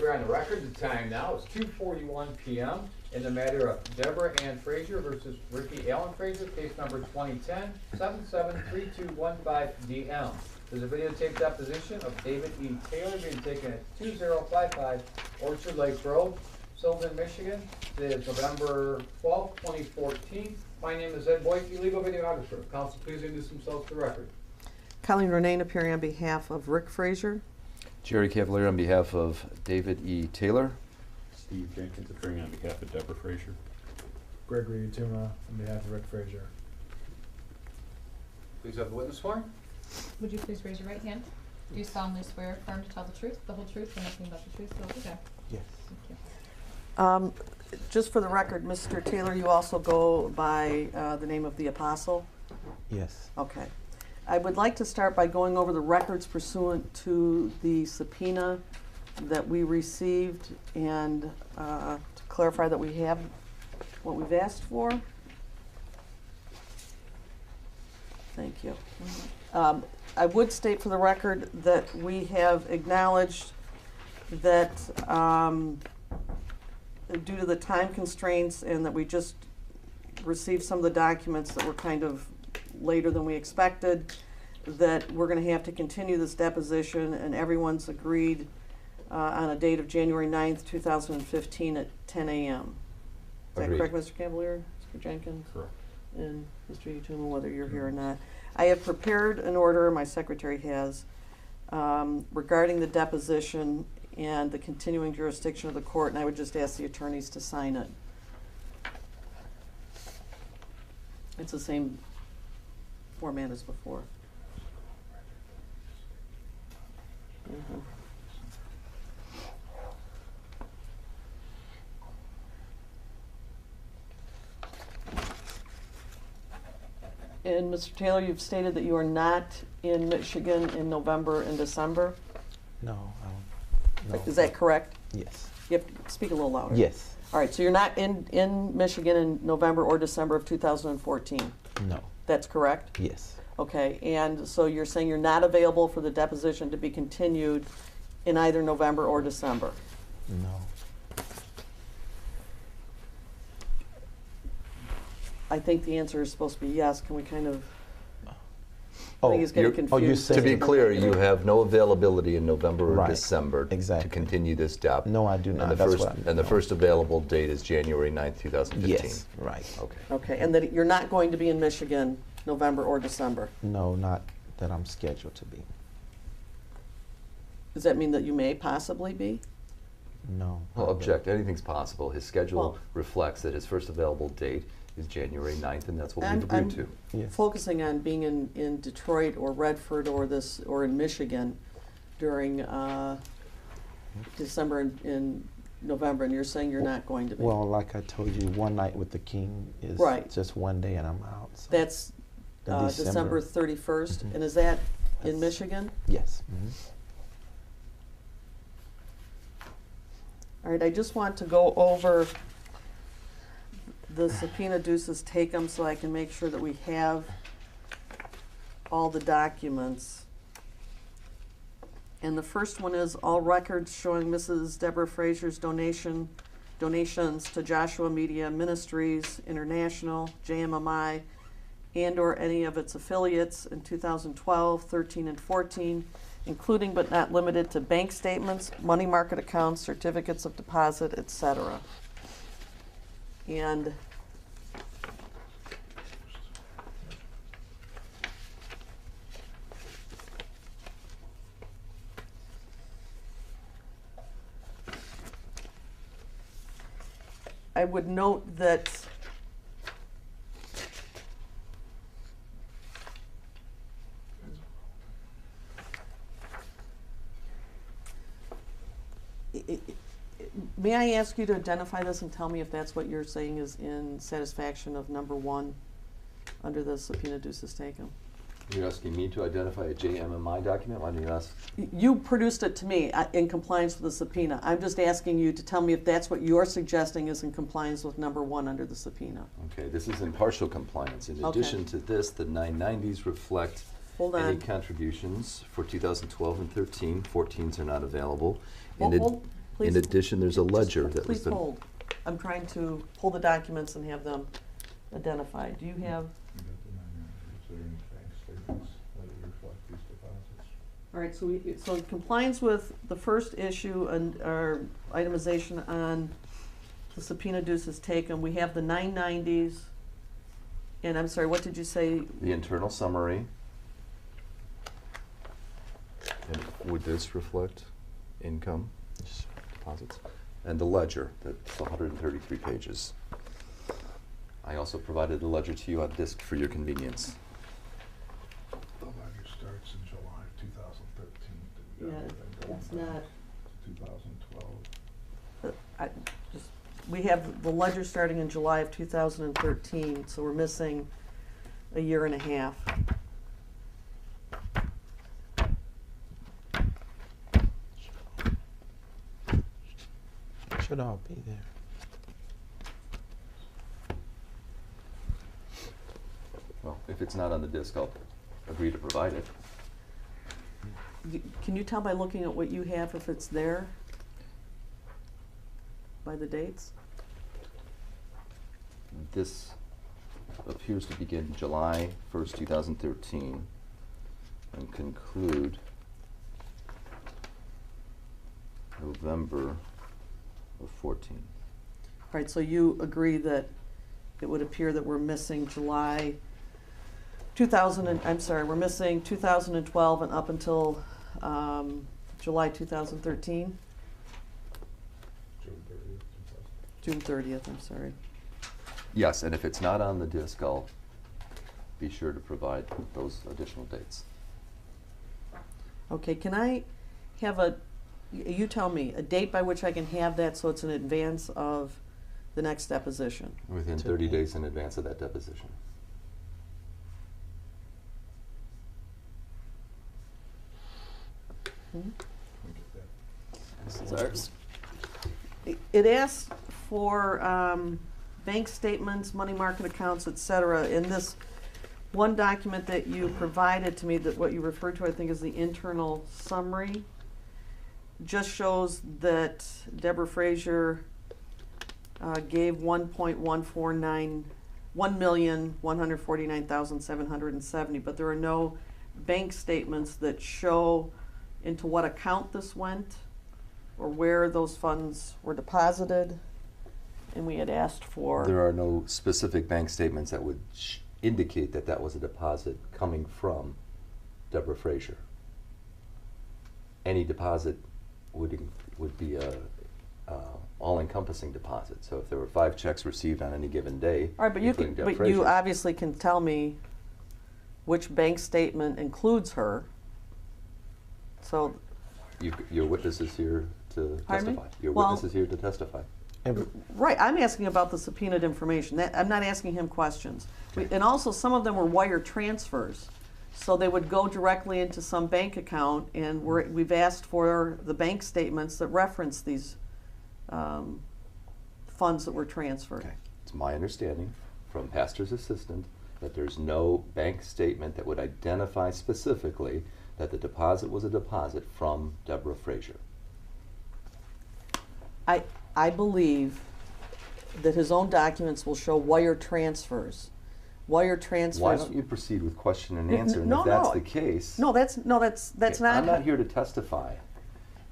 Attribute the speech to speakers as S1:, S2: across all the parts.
S1: swear on the record the time now is 2:41 p.m. in the matter of Deborah Ann Frazier versus Ricky Allen Frazier, case number 2010-773215-DM. There's a videotape deposition of David E. Taylor being taken at 2055 Orchard Lake Road, Sylvan, Michigan. Today is November 12, 2014. My name is Ed Boyke, legal videographer. Counsel, please introduce themselves to the record.
S2: Colleen Renane appearing on behalf of Rick Frazier.
S3: Jerry Cavalier on behalf of David E. Taylor.
S4: Steve Jenkins appearing on behalf of Deborah Frazier.
S5: Gregory Utuma on behalf of Rick Frazier.
S1: Please have the witness sworn.
S6: Would you please raise your right hand? Do you solemnly swear or affirm to tell the truth, the whole truth, and nothing but the truth? So, okay.
S5: Yes.
S6: Thank you.
S2: Just for the record, Mr. Taylor, you also go by the name of the Apostle?
S5: Yes.
S2: Okay. I would like to start by going over the records pursuant to the subpoena that we received and to clarify that we have what we've asked for. Thank you. I would state for the record that we have acknowledged that due to the time constraints and that we just received some of the documents that were kind of later than we expected, that we're going to have to continue this deposition, and everyone's agreed on a date of January 9th, 2015 at 10 a.m. Is that
S3: Agreed.
S2: correct, Mr. Cavalier, Mr. Jenkins?
S4: Correct.
S2: And Mr. Utuma, whether you're here or not. I have prepared an order, my secretary has, regarding the deposition and the continuing jurisdiction of the court, and I would just ask the attorneys to sign it. It's the same format as before. And Mr. Taylor, you've stated that you are not in Michigan in November and December.
S5: No. No.
S2: Is that correct?
S5: Yes.
S2: You have to speak a little louder.
S5: Yes.
S2: All right, so you're not in Michigan in November or December of 2014.
S5: No.
S2: That's correct?
S5: Yes.
S2: Okay, and so you're saying you're not available for the deposition to be continued in either November or December?
S5: No.
S2: I think the answer is supposed to be yes. Can we kind of, I
S5: Oh,
S2: think he's getting
S3: you're-
S2: confused.
S5: you
S3: To be
S5: said-
S3: clear, you have no availability in November or
S5: Right.
S3: December
S5: Exactly.
S3: to continue this step.
S5: No, I do
S3: And
S5: not.
S3: the
S5: That's
S3: first,
S5: what I mean.
S3: and the
S5: No.
S3: first available date is January 9th, 2015.
S5: Yes. Right.
S3: Okay.
S2: Okay, and that you're not going to be in Michigan November or December?
S5: No, not that I'm scheduled to be.
S2: Does that mean that you may possibly be?
S5: No.
S3: Well, object, anything's possible. His schedule
S2: Well-
S3: reflects that his first available date is January 9th, and that's what
S2: I'm-
S3: we've agreed
S2: I'm-
S3: to.
S5: Yes.
S2: Focusing on being in Detroit or Redford or in Michigan during December and November, and you're saying you're not going to be?
S5: Well, like I told you, one night with the king is
S2: Right.
S5: just one day, and I'm out. So.
S2: That's
S5: The
S2: December 31st,
S5: Mhm.
S2: and is that in
S5: That's-
S2: Michigan?
S5: Yes.
S2: All right, I just want to go over the subpoena duces take 'em so I can make sure that we have all the documents. And the first one is all records showing Mrs. Deborah Frazier's donations to Joshua Media Ministries International, JMMI, and/or any of its affiliates in 2012, 13, and 14, including but not limited to bank statements, money market accounts, certificates of deposit, etc. And I would note that may I ask you to identify this and tell me if that's what you're saying is in satisfaction of number 1 under the subpoena duces taken?
S3: You're asking me to identify a JMMI document? Why don't you ask?
S2: You produced it to me in compliance with the subpoena. I'm just asking you to tell me if that's what you're suggesting is in compliance with number 1 under the subpoena.
S3: Okay, this is in partial compliance. In
S2: Okay.
S3: addition to this, the 990s reflect
S2: Hold
S3: any
S2: on.
S3: contributions for 2012 and 13. 14s are not available.
S2: Hold,
S3: And it-
S2: hold, please.
S3: In addition, there's a ledger that was
S2: Please
S3: been.
S2: hold. I'm trying to pull the documents and have them identified. Do you have, all right, so in compliance with the first issue and our itemization on the subpoena duces taken, we have the 990s. And I'm sorry, what did you say?
S3: The internal summary. And would this reflect income, deposits? And the ledger, that's 133 pages. I also provided the ledger to you on disk for your convenience.
S7: The ledger starts in July of 2013. Did we
S2: Yeah,
S7: have everything going
S2: it's
S7: back
S2: not.
S7: to 2012.
S2: We have the ledger starting in July of 2013, so we're missing a year and a half.
S5: Should all be there.
S3: Well, if it's not on the disk, I'll agree to provide it.
S2: Can you tell by looking at what you have if it's there? By the dates?
S3: This appears to begin July 1st, 2013 and conclude November of 14.
S2: All right, so you agree that it would appear that we're missing July 2000 and, I'm sorry, we're missing 2012 and up until July 2013? June 30th, I'm sorry.
S3: Yes, and if it's not on the disk, I'll be sure to provide those additional dates.
S2: Okay, can I have you tell me, a date by which I can have that so it's in advance of the next deposition?
S3: Within
S5: Today.
S3: 30 days in advance of that deposition.
S2: Hmm?
S3: This is ours.
S2: It asks for bank statements, money market accounts, et cetera. In this one document that you provided to me, that what you referred to, I think, is the internal summary, just shows that Deborah Frazier gave $1,149,770, but there are no bank statements that show into what account this went or where those funds were deposited, and we had asked for.
S3: There are no specific bank statements that would indicate that that was a deposit coming from Deborah Frazier. Any deposit would be a all-encompassing deposit. So if there were 5 checks received on any given day,
S2: All right, but you
S3: including Deb
S2: but you
S3: Frazier,
S2: obviously can tell me which bank statement includes her. So,
S3: your witness is here to
S2: Pardon me?
S3: testify. Your
S2: Well-
S3: witness is here to testify.
S2: right, I'm asking about the subpoenaed information. I'm not asking him questions. And also, some of them were wire transfers. So they would go directly into some bank account, and we've asked for the bank statements that reference these funds that were transferred.
S3: Okay. It's my understanding from pastor's assistant that there's no bank statement that would identify specifically that the deposit was a deposit from Deborah Frazier.
S2: I believe that his own documents will show wire transfers. Wire transfers.
S3: Why don't you proceed with question and answer? And
S2: No,
S3: if that's
S2: no.
S3: the case,
S2: That's
S3: okay,
S2: not.
S3: I'm not here to testify.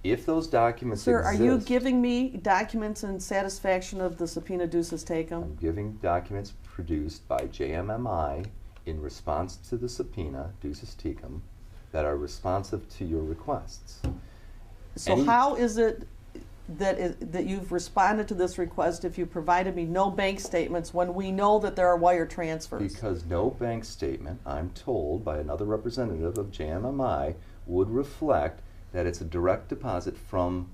S3: If those documents
S2: Sir,
S3: exist,
S2: are you giving me documents in satisfaction of the subpoena duces
S3: I'm
S2: taken?
S3: giving documents produced by JMMI in response to the subpoena, ducis tecum, that are responsive to your requests.
S2: So
S3: Any-
S2: how is it that you've responded to this request if you provided me no bank statements when we know that there are wire transfers?
S3: Because no bank statement, I'm told by another representative of JMMI, would reflect that it's a direct deposit from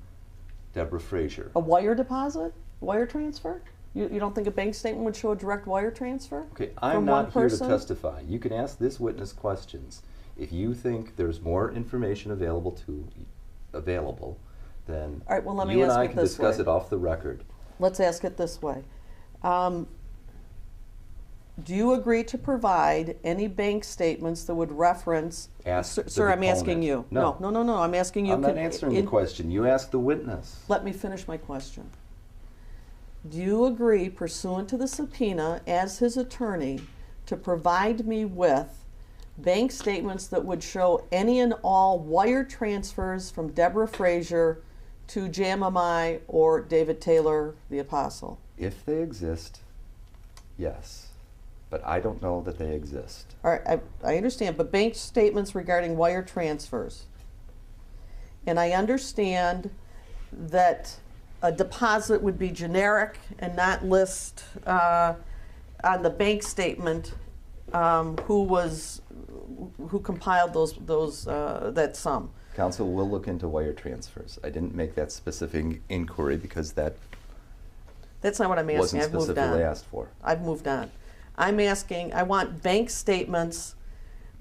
S3: Deborah Frazier.
S2: A wire deposit? Wire transfer? You don't think a bank statement would show a direct wire transfer?
S3: Okay, I'm
S2: from
S3: not
S2: one
S3: here to
S2: person?
S3: testify. You can ask this witness questions. If you think there's more information available, then
S2: All right, well, let me
S3: you and
S2: ask
S3: I
S2: it
S3: can
S2: this
S3: discuss
S2: way.
S3: it off the record.
S2: Let's ask it this way. do you agree to provide any bank statements that would reference?
S3: Ask
S2: Sir,
S3: the
S2: sir, I'm asking
S3: deponent.
S2: you.
S3: No.
S2: No, I'm asking you.
S3: I'm not answering the question. You ask the witness.
S2: Let me finish my question. Do you agree, pursuant to the subpoena, as his attorney, to provide me with bank statements that would show any and all wire transfers from Deborah Frazier to JMMI or David Taylor, the Apostle?
S3: If they exist, yes. But I don't know that they exist.
S2: All right, I understand, but bank statements regarding wire transfers. And I understand that a deposit would be generic and not list on the bank statement who compiled that sum.
S3: Counsel will look into wire transfers. I didn't make that specific inquiry because that's
S2: not what I'm asking.
S3: wasn't
S2: I've moved
S3: specifically
S2: on.
S3: asked for.
S2: I've moved on. I'm asking, I want bank statements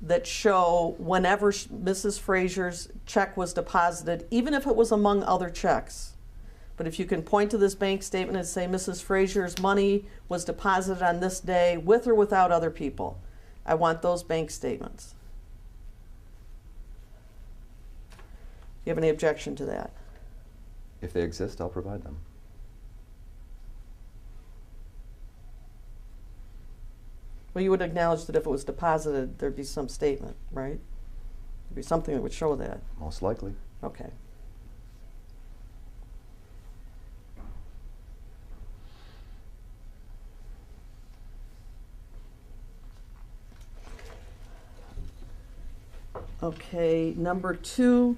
S2: that show whenever Mrs. Frazier's check was deposited, even if it was among other checks. But if you can point to this bank statement and say Mrs. Frazier's money was deposited on this day with or without other people, I want those bank statements. Do you have any objection to that?
S3: If they exist, I'll provide them.
S2: Well, you would acknowledge that if it was deposited, there'd be some statement, right? There'd be something that would show that.
S3: Most likely.
S2: Okay. Okay, number 2,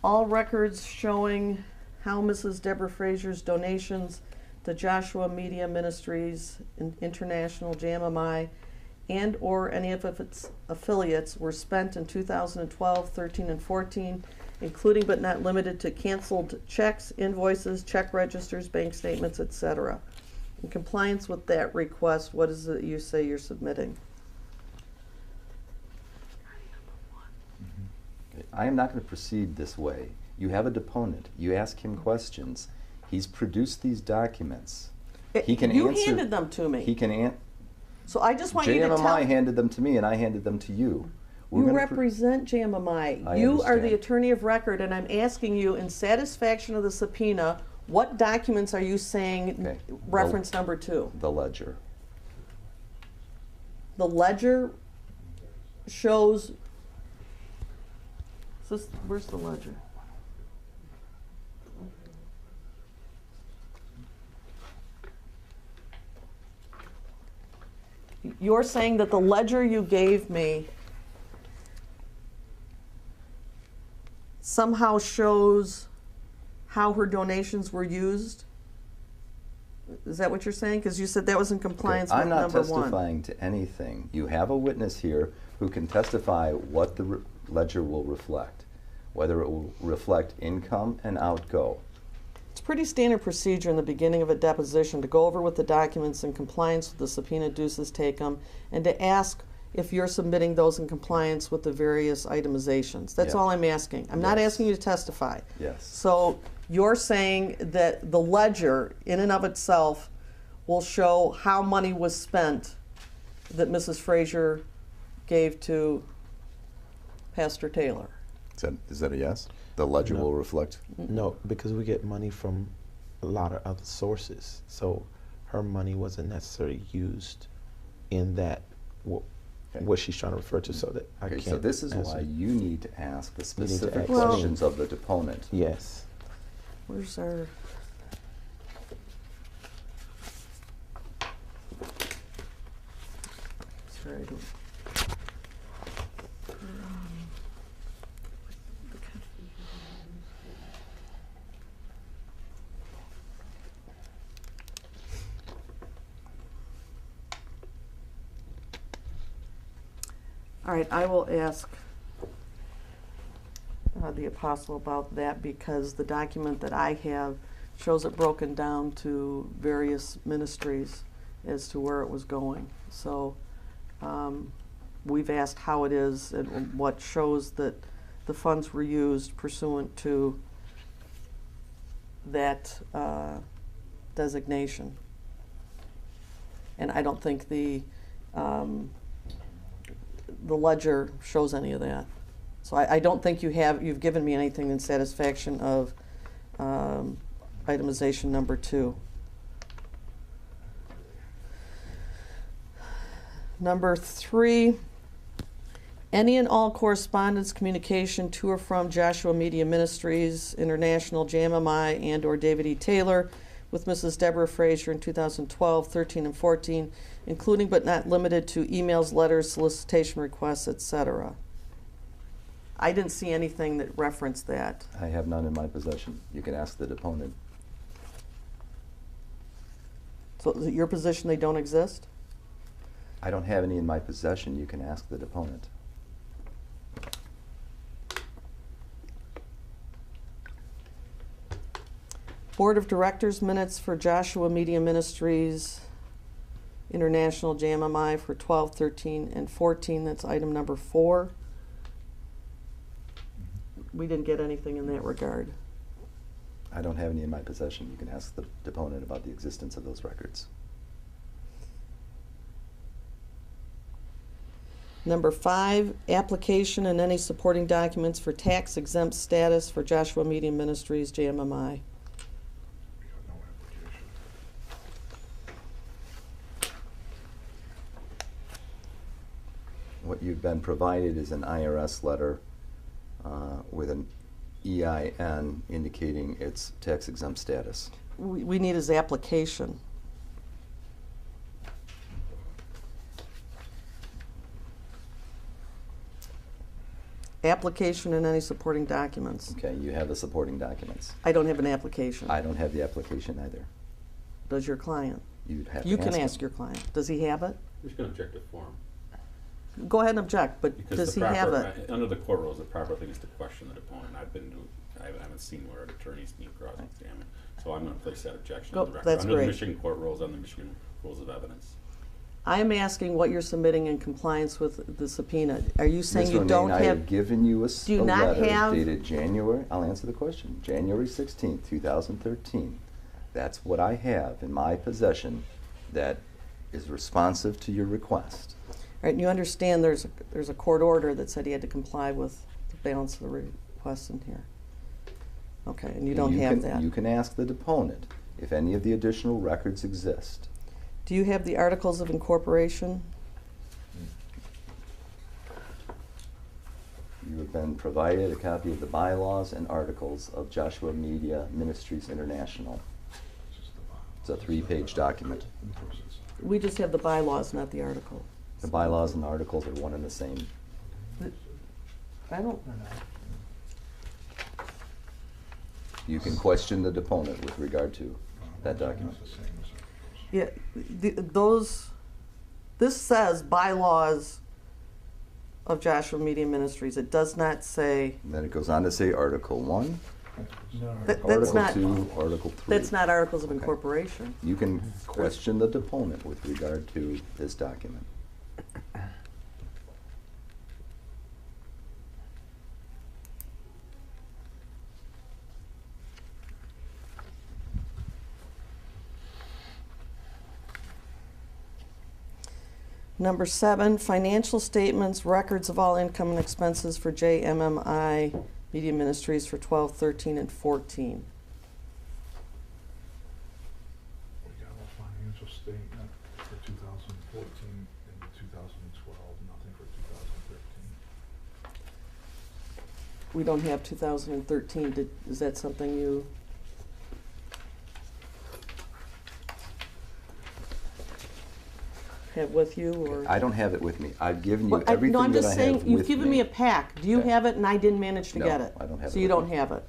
S2: all records showing how Mrs. Deborah Frazier's donations to Joshua Media Ministries International, JMMI, and or any of its affiliates were spent in 2012, 13, and 14, including but not limited to canceled checks, invoices, check registers, bank statements, etc. In compliance with that request, what is it you say you're submitting?
S3: I am not going to proceed this way. You have a deponent. You ask him questions. He's produced these documents. He can
S2: You
S3: answer.
S2: handed them to me.
S3: He can
S2: So I just want you to tell.
S3: JMMI handed them to me, and I handed them to you. We're
S2: You
S3: gonna
S2: represent JMMI.
S3: I
S2: You are the
S3: understand.
S2: attorney of record, and I'm asking you, in satisfaction of the subpoena, what documents are you saying
S3: Okay.
S2: reference number 2?
S3: the ledger.
S2: The ledger shows. Where's the ledger? You're saying that the ledger you gave me somehow shows how her donations were used? Is that what you're saying? Because you said that was in compliance with
S3: I'm not
S2: number 1.
S3: testifying to anything. You have a witness here who can testify what the ledger will reflect, whether it will reflect income and outgo.
S2: It's pretty standard procedure in the beginning of a deposition to go over with the documents in compliance with the subpoena duces tecum and to ask if you're submitting those in compliance with the various itemizations. That's
S3: Yeah.
S2: all I'm asking. I'm not
S3: Yes.
S2: asking you to testify.
S3: Yes.
S2: So you're saying that the ledger in and of itself will show how money was spent that Mrs. Frazier gave to Pastor Taylor.
S3: Is that a yes? The ledger
S5: No.
S3: will reflect.
S5: No, because we get money from a lot of other sources. So her money wasn't necessarily used in that,
S3: Okay.
S5: what she's trying to refer to, so that I
S3: Okay,
S5: can't
S3: so this is
S5: answer.
S3: why you need to ask the
S5: You need to
S3: specific
S5: ask
S3: questions of the deponent.
S5: Yes.
S2: Where's our... Sorry, I don't... All right, I will ask the apostle about that because the document that I have shows it broken down to various ministries as to where it was going. So we've asked how it is and what shows that the funds were used pursuant to that designation. and I don't think the ledger shows any of that. So I don't think you've given me anything in satisfaction of itemization number 2. Number 3, any and all correspondence, communication to or from Joshua Media Ministries International, JMMI, and/or David E. Taylor with Mrs. Deborah Frazier in 2012, 13, and 14, including but not limited to emails, letters, solicitation requests, etc. I didn't see anything that referenced that.
S3: I have none in my possession. You can ask the deponent.
S2: So is it your position they don't exist?
S3: I don't have any in my possession. You can ask the deponent.
S2: Board of Directors minutes for Joshua Media Ministries International, JMMI, for 12, 13, and 14. That's item number 4. We didn't get anything in that regard.
S3: I don't have any in my possession. You can ask the deponent about the existence of those records.
S2: Number 5, application and any supporting documents for tax exempt status for Joshua Media Ministries, JMMI.
S7: We got no application.
S3: What you've been provided is an IRS letter with an EIN indicating its tax exempt status.
S2: We need his application. Application and any supporting documents.
S3: Okay, you have the supporting documents.
S2: I don't have an application.
S3: I don't have the application either.
S2: Does your client?
S3: You'd have to
S2: You can
S3: him.
S2: ask your client. Does he have it?
S4: Who's gonna object to form?
S2: Go ahead and object, but
S4: Because
S2: does
S4: the
S2: he have
S4: proper,
S2: it?
S4: under the court rules, the proper thing is to question the deponent. I haven't seen where attorneys need cross-examine, so I'm gonna place that objection
S2: Go-
S4: on the record.
S2: that's
S4: Under the
S2: great.
S4: Michigan court rules, on the Michigan rules of evidence.
S2: I am asking what you're submitting in compliance with the subpoena. Are you saying
S3: Ms.
S2: you don't
S3: Romaine, I
S2: have?
S3: have given you a
S2: Do you not
S3: letter
S2: have-
S3: dated January, I'll answer the question, January 16th, 2013. That's what I have in my possession that is responsive to your request.
S2: Right, and you understand there's a court order that said he had to comply with the balance of the requests in here. Okay, and you don't have that.
S3: You can ask the deponent if any of the additional records exist.
S2: Do you have the articles of incorporation?
S3: You have been provided a copy of the bylaws and articles of Joshua Media Ministries International.
S7: Just the bylaws.
S3: It's a 3-page document.
S7: Of course it's-
S2: We just have the bylaws, not the article.
S3: The bylaws and articles are one and the same.
S2: I don't,
S3: You can question the deponent with regard to that
S7: It's
S3: document.
S7: the same as articles.
S2: yeah, this says bylaws of Joshua Media Ministries. It does not say,
S3: And then it goes on to say Article 1,
S2: that's
S3: Article
S2: not,
S3: 2, Article 3.
S2: that's not articles of
S3: Okay.
S2: incorporation.
S3: You can question the deponent with regard to this document.
S2: Number 7, financial statements, records of all income and expenses for JMMI Media Ministries for 12, 13, and 14.
S7: We got a financial statement for 2014 and 2012, nothing for 2013.
S2: We don't have 2013. Is that something you? Have with you, or?
S3: I don't have it with me. I've given you
S2: Well, no,
S3: everything
S2: I'm
S3: that
S2: just
S3: I
S2: saying,
S3: have with me.
S2: you've given me a pack. Do you
S3: Okay.
S2: have it and I didn't manage to
S3: No,
S2: get it?
S3: I don't have
S2: So
S3: it
S2: you
S3: with
S2: don't
S3: me.
S2: have it.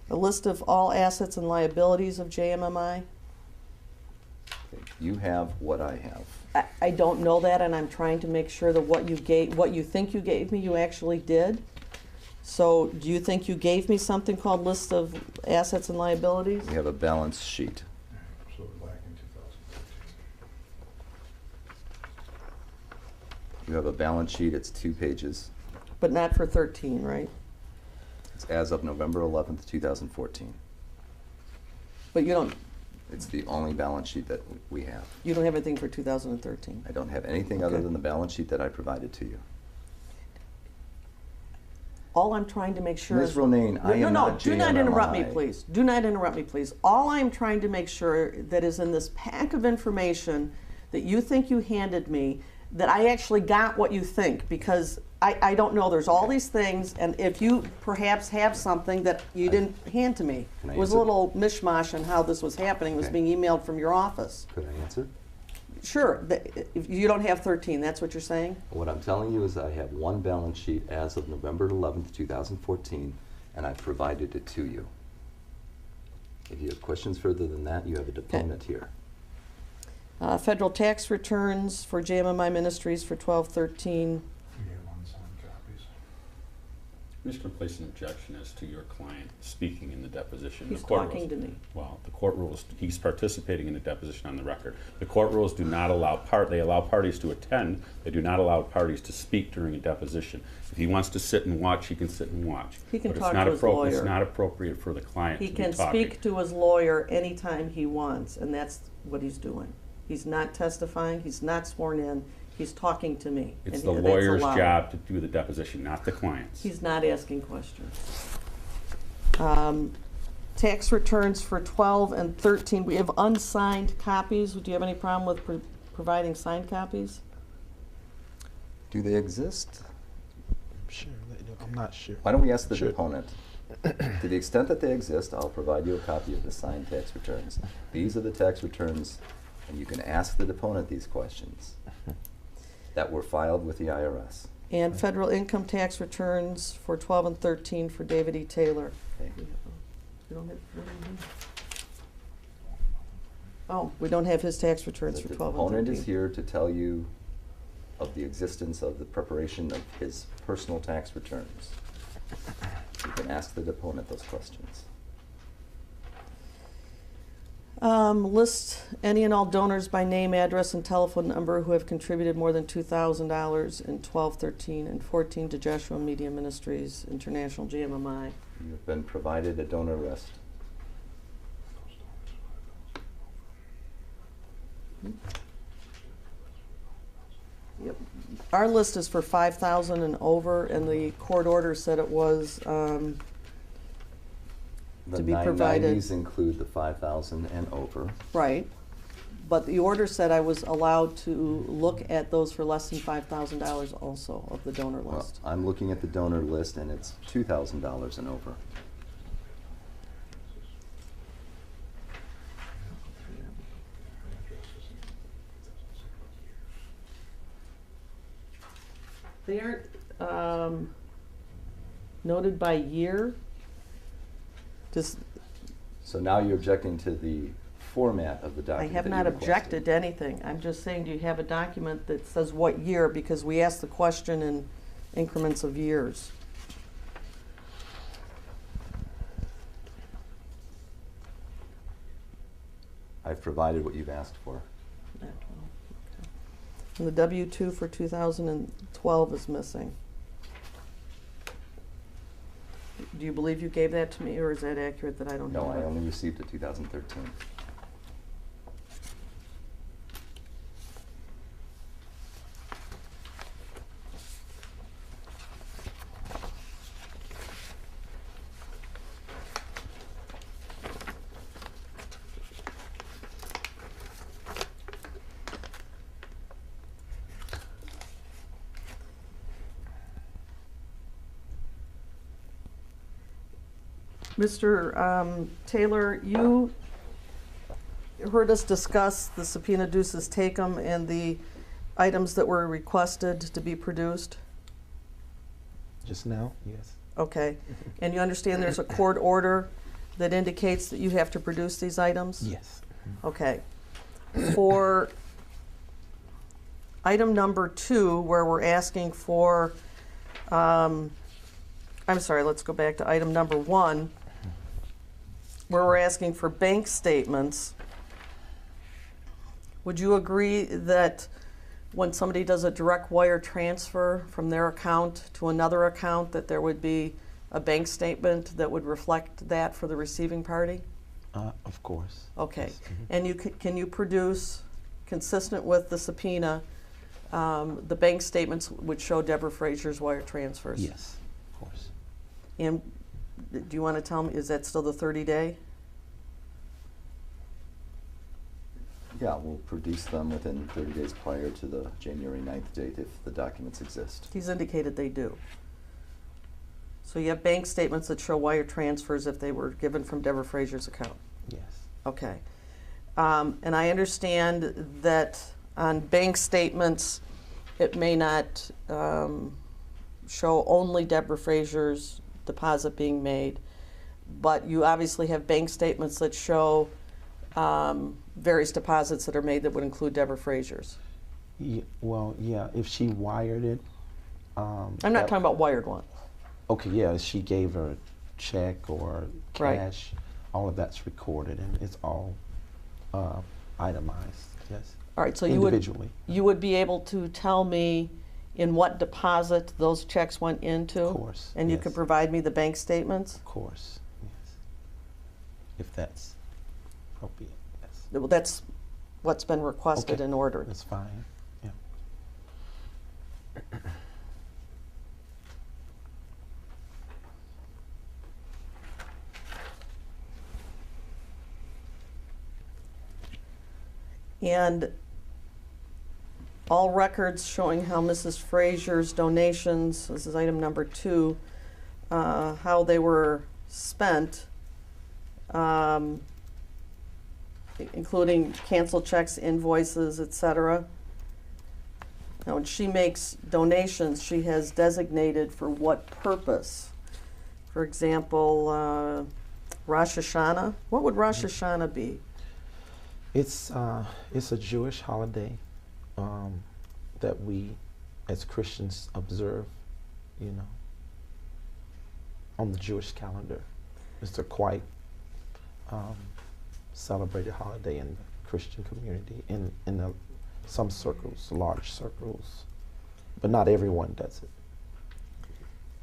S2: A list of all assets and liabilities of JMMI?
S3: Okay. You have what I have.
S2: I don't know that, and I'm trying to make sure that what you think you gave me, you actually did. So do you think you gave me something called list of assets and liabilities?
S3: We have a balance sheet.
S7: So we're lacking 2013.
S3: You have a balance sheet. It's 2 pages.
S2: But not for 13, right?
S3: It's as of November 11th, 2014.
S2: But you don't,
S3: It's the only balance sheet that we have.
S2: You don't have anything for 2013?
S3: I don't have anything other
S2: Okay.
S3: than the balance sheet that I provided to you.
S2: All I'm trying to make sure
S3: Ms.
S2: is...
S3: Ronayne, I am not
S2: do not interrupt me,
S3: JMMI.
S2: please. Do not interrupt me, please. All I'm trying to make sure that is in this pack of information that you think you handed me, that I actually got what you think, because I don't know. There's all these things, and if you perhaps have something that you didn't hand to me.
S3: Can I
S2: It was a
S3: answer?
S2: little mishmash on how this was happening. It was
S3: Okay.
S2: being emailed from your office.
S3: Could I answer?
S2: Sure, if you don't have 13, that's what you're saying?
S3: What I'm telling you is I have one balance sheet as of November 11th, 2014, and I provided it to you. If you have questions further than that, you have a deponent here.
S2: Federal tax returns for JMMI Ministries for 12/13.
S7: We have unsigned copies.
S4: I'm just going to place an objection as to your client speaking in the deposition.
S2: He's
S4: The court
S2: talking
S4: rules-
S2: to me.
S4: Well, the court rules, he's participating in a deposition on the record. The court rules do not allow they allow parties to attend. They do not allow parties to speak during a deposition. If he wants to sit and watch, he can sit and watch.
S2: He can
S4: But it's
S2: talk
S4: not
S2: to his
S4: It's
S2: lawyer.
S4: not appropriate for the client
S2: He
S4: to
S2: can
S4: be talking.
S2: speak to his lawyer anytime he wants, and that's what he's doing. He's not testifying, he's not sworn in, he's talking to me.
S4: It's
S2: and
S4: the
S2: that's
S4: lawyer's
S2: allowed.
S4: job to do the deposition, not the client's.
S2: He's not asking questions. Tax returns for 12 and 13, we have unsigned copies. Do you have any problem with providing signed copies?
S3: Do they exist?
S5: Sure, they do. I'm not sure.
S3: Why don't we ask the
S5: Sure.
S3: deponent? To the extent that they exist, I'll provide you a copy of the signed tax returns. These are the tax returns, and you can ask the deponent these questions that were filed with the IRS.
S2: And federal income tax returns for 12 and 13 for David E. Taylor.
S3: Okay.
S2: We don't have, oh, we don't have his tax returns
S3: The
S2: for 12 and 13.
S3: deponent is here to tell you of the existence of the preparation of his personal tax returns. You can ask the deponent those questions.
S2: List any and all donors by name, address, and telephone number who have contributed more than $2,000 in 12, 13, and 14 to Joshua Media Ministries International, JMMI.
S3: You have been provided a donor list.
S2: Yep. Our list is for 5,000 and over, and the court order said it was
S3: The
S2: to be provided.
S3: 990s include the 5,000 and over.
S2: right. But the order said I was allowed to look at those for less than $5,000 also of the donor
S3: Well,
S2: list.
S3: I'm looking at the donor list and it's $2,000 and over.
S2: They aren't noted by year. Just,
S3: So now you're objecting to the format of the
S2: I
S3: document.
S2: have
S3: that
S2: not
S3: you requested.
S2: objected to anything. I'm just saying, do you have a document that says what year? Because we asked the question in increments of years.
S3: I've provided what you've asked for.
S2: And the W-2 for 2012 is missing. Do you believe you gave that to me, or is that accurate that I don't have
S3: No,
S2: it?
S3: I only received it 2013.
S2: Mr. Taylor, you heard us discuss the subpoena duces tecum and the items that were requested to be produced?
S5: Just now, yes.
S2: Okay. And you understand there's a court order that indicates that you have to produce these items?
S5: Yes.
S2: Okay. For item number 2, where we're asking for, I'm sorry, let's go back to item number 1, where we're asking for bank statements. Would you agree that when somebody does a direct wire transfer from their account to another account, that there would be a bank statement that would reflect that for the receiving party?
S5: Of course.
S2: Okay.
S5: Yes, mhm.
S2: And can you produce, consistent with the subpoena, the bank statements which show Deborah Frazier's wire transfers?
S5: Yes, of course.
S2: And do you want to tell me, is that still the 30-day?
S3: Yeah, we'll produce them within 30 days prior to the January 9th date if the documents exist.
S2: He's indicated they do. So you have bank statements that show wire transfers if they were given from Deborah Frazier's account?
S5: Yes.
S2: Okay. And I understand that on bank statements, it may not show only Deborah Frazier's deposit being made, but you obviously have bank statements that show various deposits that are made that would include Deborah Frazier's.
S5: Well, yeah, if she wired it.
S2: I'm not talking about wired ones.
S5: Okay, yeah, she gave her a check or
S2: Right.
S5: cash, all of that's recorded and it's all itemized, yes.
S2: All right, so
S5: Individually.
S2: you would be able to tell me in what deposit those checks went into?
S5: Of course,
S2: And you
S5: yes.
S2: could provide me the bank statements?
S5: Of course, yes. If that's appropriate, yes.
S2: Well, that's what's been requested
S5: Okay.
S2: and ordered.
S5: That's fine, yeah.
S2: And all records showing how Mrs. Frazier's donations, this is item number 2, how they were spent, including canceled checks, invoices, etc. Now, when she makes donations, she has designated for what purpose. For example, Rosh Hashanah. What would Rosh Hashanah be?
S5: It's a Jewish holiday that we as Christians observe, you know, on the Jewish calendar. It's a quite celebrated holiday in the Christian community, in some circles, large circles, but not everyone does it.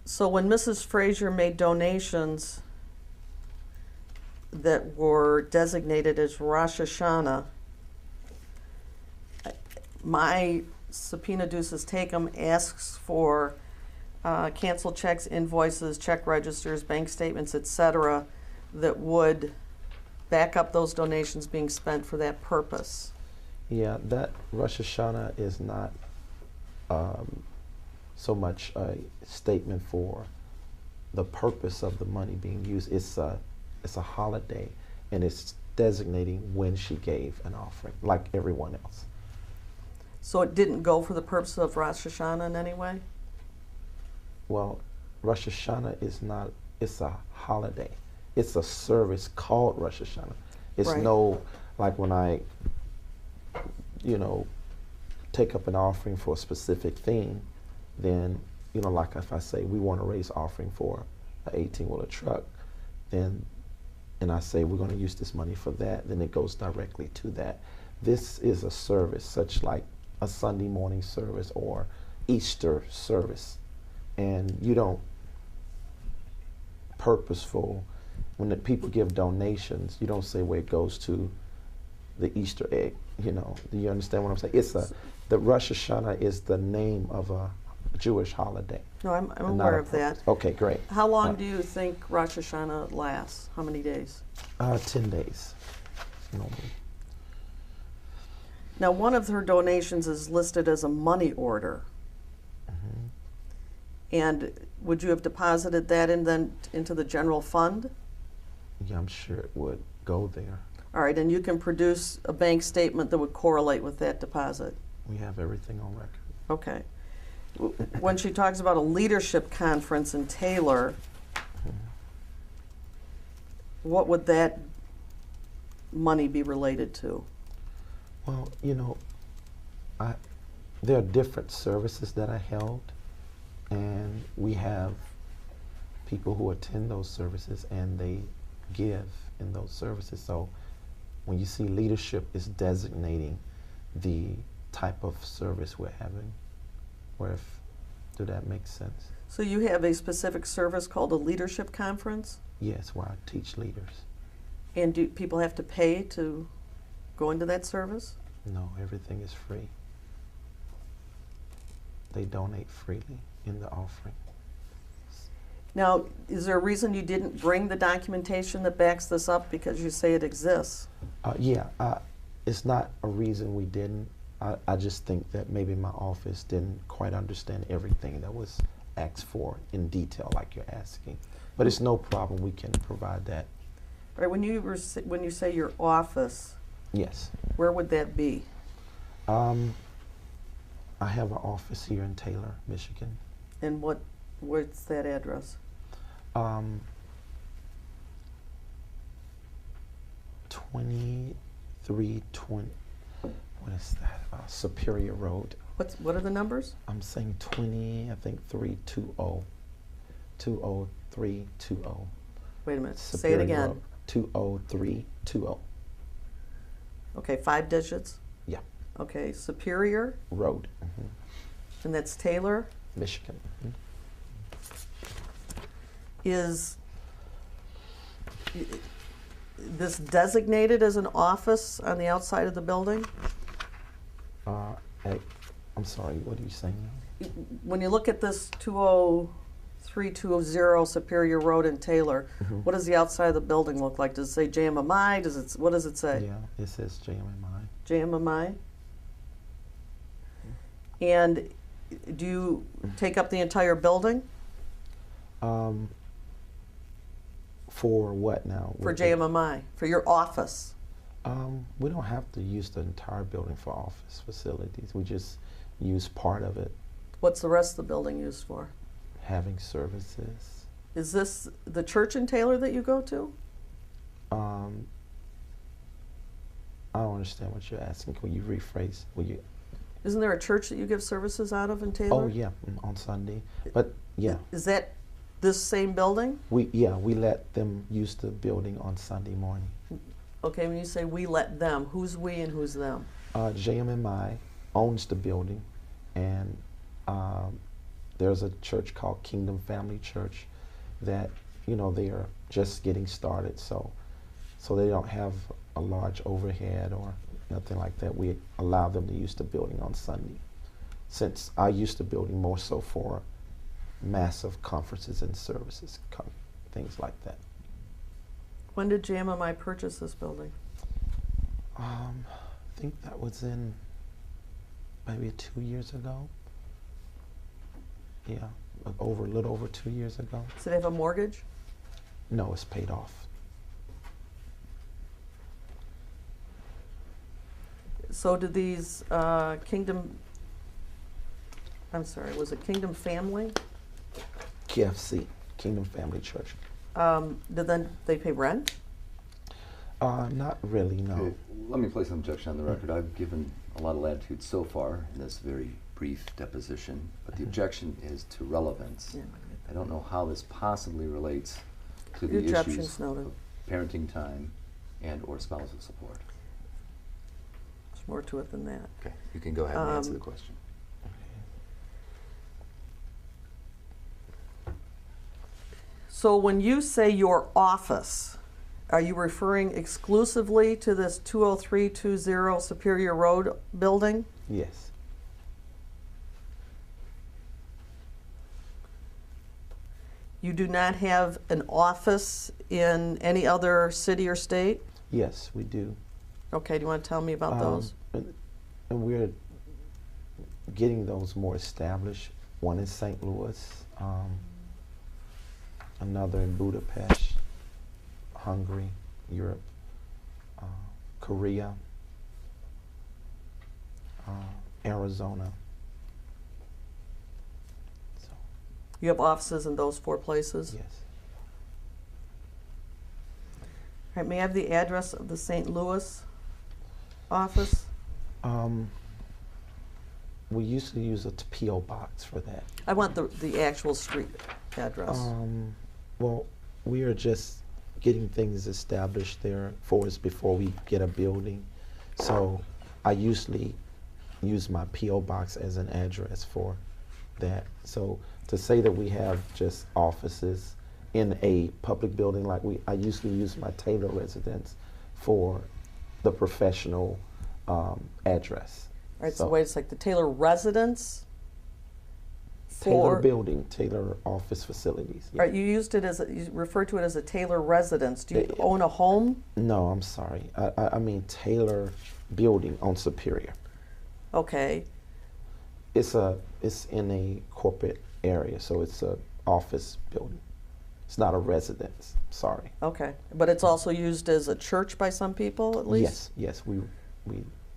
S2: So when Mrs. Frazier made donations that were designated as Rosh Hashanah, my subpoena duces tecum asks for canceled checks, invoices, check registers, bank statements, etc., that would back up those donations being spent for that purpose.
S5: Yeah, that Rosh Hashanah is not so much a statement for the purpose of the money being used. It's a holiday, and it's designating when she gave an offering, like everyone else.
S2: So it didn't go for the purpose of Rosh Hashanah in any way?
S5: Well, Rosh Hashanah is not, it's a holiday. It's a service called Rosh Hashanah. It's
S2: Right.
S5: no, like when I, you know, take up an offering for a specific thing, then, you know, like if I say we want to raise offering for an 18-wheeler truck, then, and I say we're going to use this money for that, then it goes directly to that. This is a service, such like a Sunday morning service or Easter service. And you don't purposeful, when the people give donations, you don't say where it goes to the Easter egg, you know. Do you understand what I'm saying? The Rosh Hashanah is the name of a Jewish holiday.
S2: No, I'm
S5: and not
S2: aware
S5: a
S2: of that.
S5: Okay, great.
S2: How long do you think Rosh Hashanah lasts? How many days?
S5: 10 days, normally.
S2: Now, one of her donations is listed as a money order.
S5: Mhm.
S2: And would you have deposited that into the general fund?
S5: Yeah, I'm sure it would go there.
S2: All right, and you can produce a bank statement that would correlate with that deposit.
S5: We have everything on record.
S2: Okay. When she talks about a leadership conference in Taylor, what would that money be related to?
S5: Well, you know, there are different services that I held, and we have people who attend those services and they give in those services. So when you see leadership is designating the type of service we're having, do that make sense?
S2: So you have a specific service called a leadership conference?
S5: Yes, where I teach leaders.
S2: And do people have to pay to go into that service?
S5: No, everything is free. They donate freely in the offering.
S2: Now, is there a reason you didn't bring the documentation that backs this up because you say it exists?
S5: Yeah, it's not a reason we didn't. I just think that maybe my office didn't quite understand everything that was asked for in detail like you're asking. But it's no problem, we can provide that.
S2: Right, when you say your office,
S5: Yes.
S2: where would that be?
S5: I have an office here in Taylor, Michigan.
S2: And what's that address?
S5: 2320, what is that? Superior Road.
S2: What are the numbers?
S5: I'm saying 320. 20320.
S2: Wait a minute, say it
S5: Superior
S2: again.
S5: Road, 20320.
S2: Okay, 5 digits?
S5: Yeah.
S2: Okay, Superior,
S5: Road.
S2: and that's Taylor.
S5: Michigan.
S2: Is this designated as an office on the outside of the building?
S5: I'm sorry, what are you saying?
S2: When you look at this 20320 Superior Road in Taylor, what does the outside of the building look like? Does it say JMMI? What does it say?
S5: Yeah, it says JMMI.
S2: JMMI? And do you take up the entire building
S5: For what now?
S2: for JMMI, for your office?
S5: We don't have to use the entire building for office facilities. We just use part of it,
S2: What's the rest of the building used for?
S5: having services.
S2: Is this the church in Taylor that you go to?
S5: I don't understand what you're asking. Can you rephrase? Will you?
S2: Isn't there a church that you give services out of in Taylor?
S5: Oh yeah, on Sunday. But yeah,
S2: Is that this same building?
S5: we let them use the building on Sunday morning.
S2: Okay, when you say we let them, who's we and who's them?
S5: JMMI owns the building, and there's a church called Kingdom Family Church that they are just getting started, so they don't have a large overhead or nothing like that. We allow them to use the building on Sunday, since I use the building more so for massive conferences and services, things like that.
S2: When did JMMI purchase this building?
S5: I think that was in maybe 2 years ago. Yeah, a little over 2 years ago.
S2: Does it have a mortgage?
S5: No, it's paid off.
S2: So did these was it Kingdom Family?
S5: KFC, Kingdom Family Church.
S2: Did then they pay rent?
S5: Not really, no.
S3: Okay, let me place an objection on the record. I've given a lot of latitude so far in this very brief deposition, but the objection is to relevance.
S2: Yeah.
S3: I don't know how this possibly relates to
S2: Your
S3: the
S2: objection's
S3: issues
S2: noted.
S3: of parenting time and or spousal support.
S2: There's more to it than that.
S3: Okay, you can go ahead and answer the question.
S2: So when you say your office, are you referring exclusively to this 20320 Superior Road building?
S5: Yes.
S2: You do not have an office in any other city or state?
S5: Yes, we do.
S2: Okay, do you want to tell me about those?
S5: And we're getting those more established. One in St. Louis, another in Budapest, Hungary, Europe, Korea, Arizona. So,
S2: You have offices in those 4 places?
S5: yes.
S2: All right, may I have the address of the St. Louis office?
S5: We usually use a P.O. box for that.
S2: I want the actual street address.
S5: Well, we are just getting things established there for us before we get a building. So I usually use my P.O. box as an address for that. So to say that we have just offices in a public building, like I usually use my Taylor residence for the professional address.
S2: All right, so wait a sec, the Taylor residence?
S5: Taylor building, Taylor office facilities. Yeah.
S2: All right, you used it as, you referred to it as a Taylor residence. Do you own a home?
S5: No, I'm sorry. I mean Taylor building on Superior.
S2: Okay.
S5: It's in a corporate area, so it's a office building. It's not a residence. Sorry.
S2: Okay, but it's also used as a church by some people, at least?
S5: Yes, we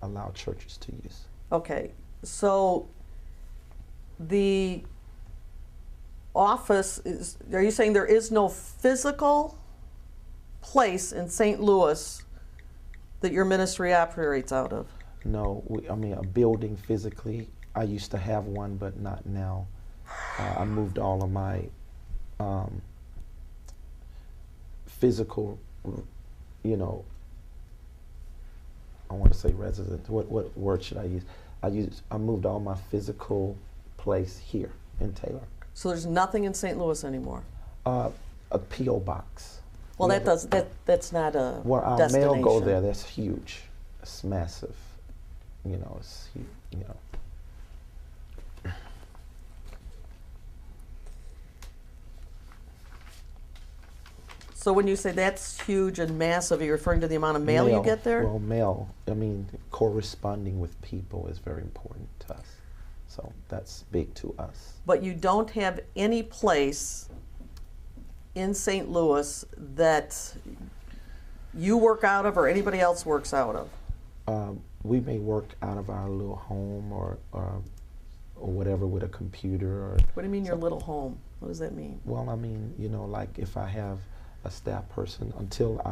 S5: allow churches to use.
S2: Okay, so the office is, are you saying there is no physical place in St. Louis that your ministry operates out of?
S5: No, I mean a building physically. I used to have one, but not now. I moved all of my physical, you know, I want to say resident. What word should I use? I moved all my physical place here in Taylor.
S2: So there's nothing in St. Louis anymore?
S5: A P.O. box.
S2: Well, that's not a
S5: Well, our
S2: destination.
S5: mail go there. That's huge. It's massive. You know, it's huge. You know.
S2: So when you say that's huge and massive, are you referring to the amount of mail you get there?
S5: Well, mail. I mean, corresponding with people is very important to us. So that's big to us.
S2: But you don't have any place in St. Louis that you work out of or anybody else works out of?
S5: We may work out of our little home or whatever with a computer. Or
S2: What do you mean your little home? What does that mean?
S5: Well, I mean, you know, like if I have a staff person, until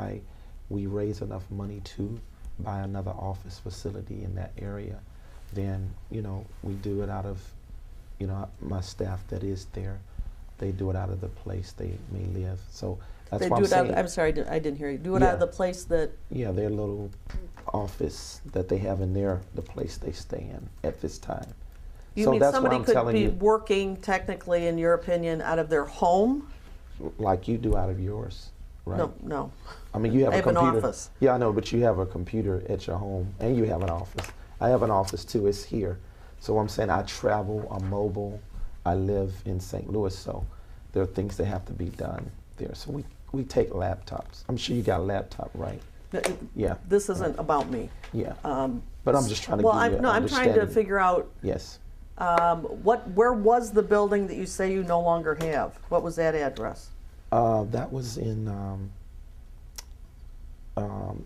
S5: we raise enough money to buy another office facility in that area, then, you know, we do it out of, you know, my staff that is there, they do it out of the place they may live. So that's
S2: They
S5: why
S2: do
S5: I'm
S2: it out,
S5: saying.
S2: I'm sorry, I didn't hear you. Do it out of
S5: Yeah.
S2: the place that,
S5: Yeah, their little office that they have in the place they stay in at this time.
S2: you
S5: So
S2: mean
S5: that's what
S2: somebody
S5: I'm
S2: could
S5: telling
S2: be
S5: you.
S2: working technically, in your opinion, out of their home?
S5: Like you do out of yours, right?
S2: No.
S5: I mean, you have
S2: I
S5: a
S2: have an
S5: computer.
S2: office.
S5: Yeah, I know, but you have a computer at your home, and you have an office. I have an office too. It's here. So I'm saying I travel. I'm mobile. I live in St. Louis, so there are things that have to be done there. So we take laptops. I'm sure you got a laptop, right? Yeah.
S2: This isn't about me.
S5: Yeah. But I'm just trying to
S2: Well,
S5: give you an
S2: I'm trying to
S5: understanding.
S2: figure out,
S5: Yes.
S2: where was the building that you say you no longer have? What was that address?
S5: That was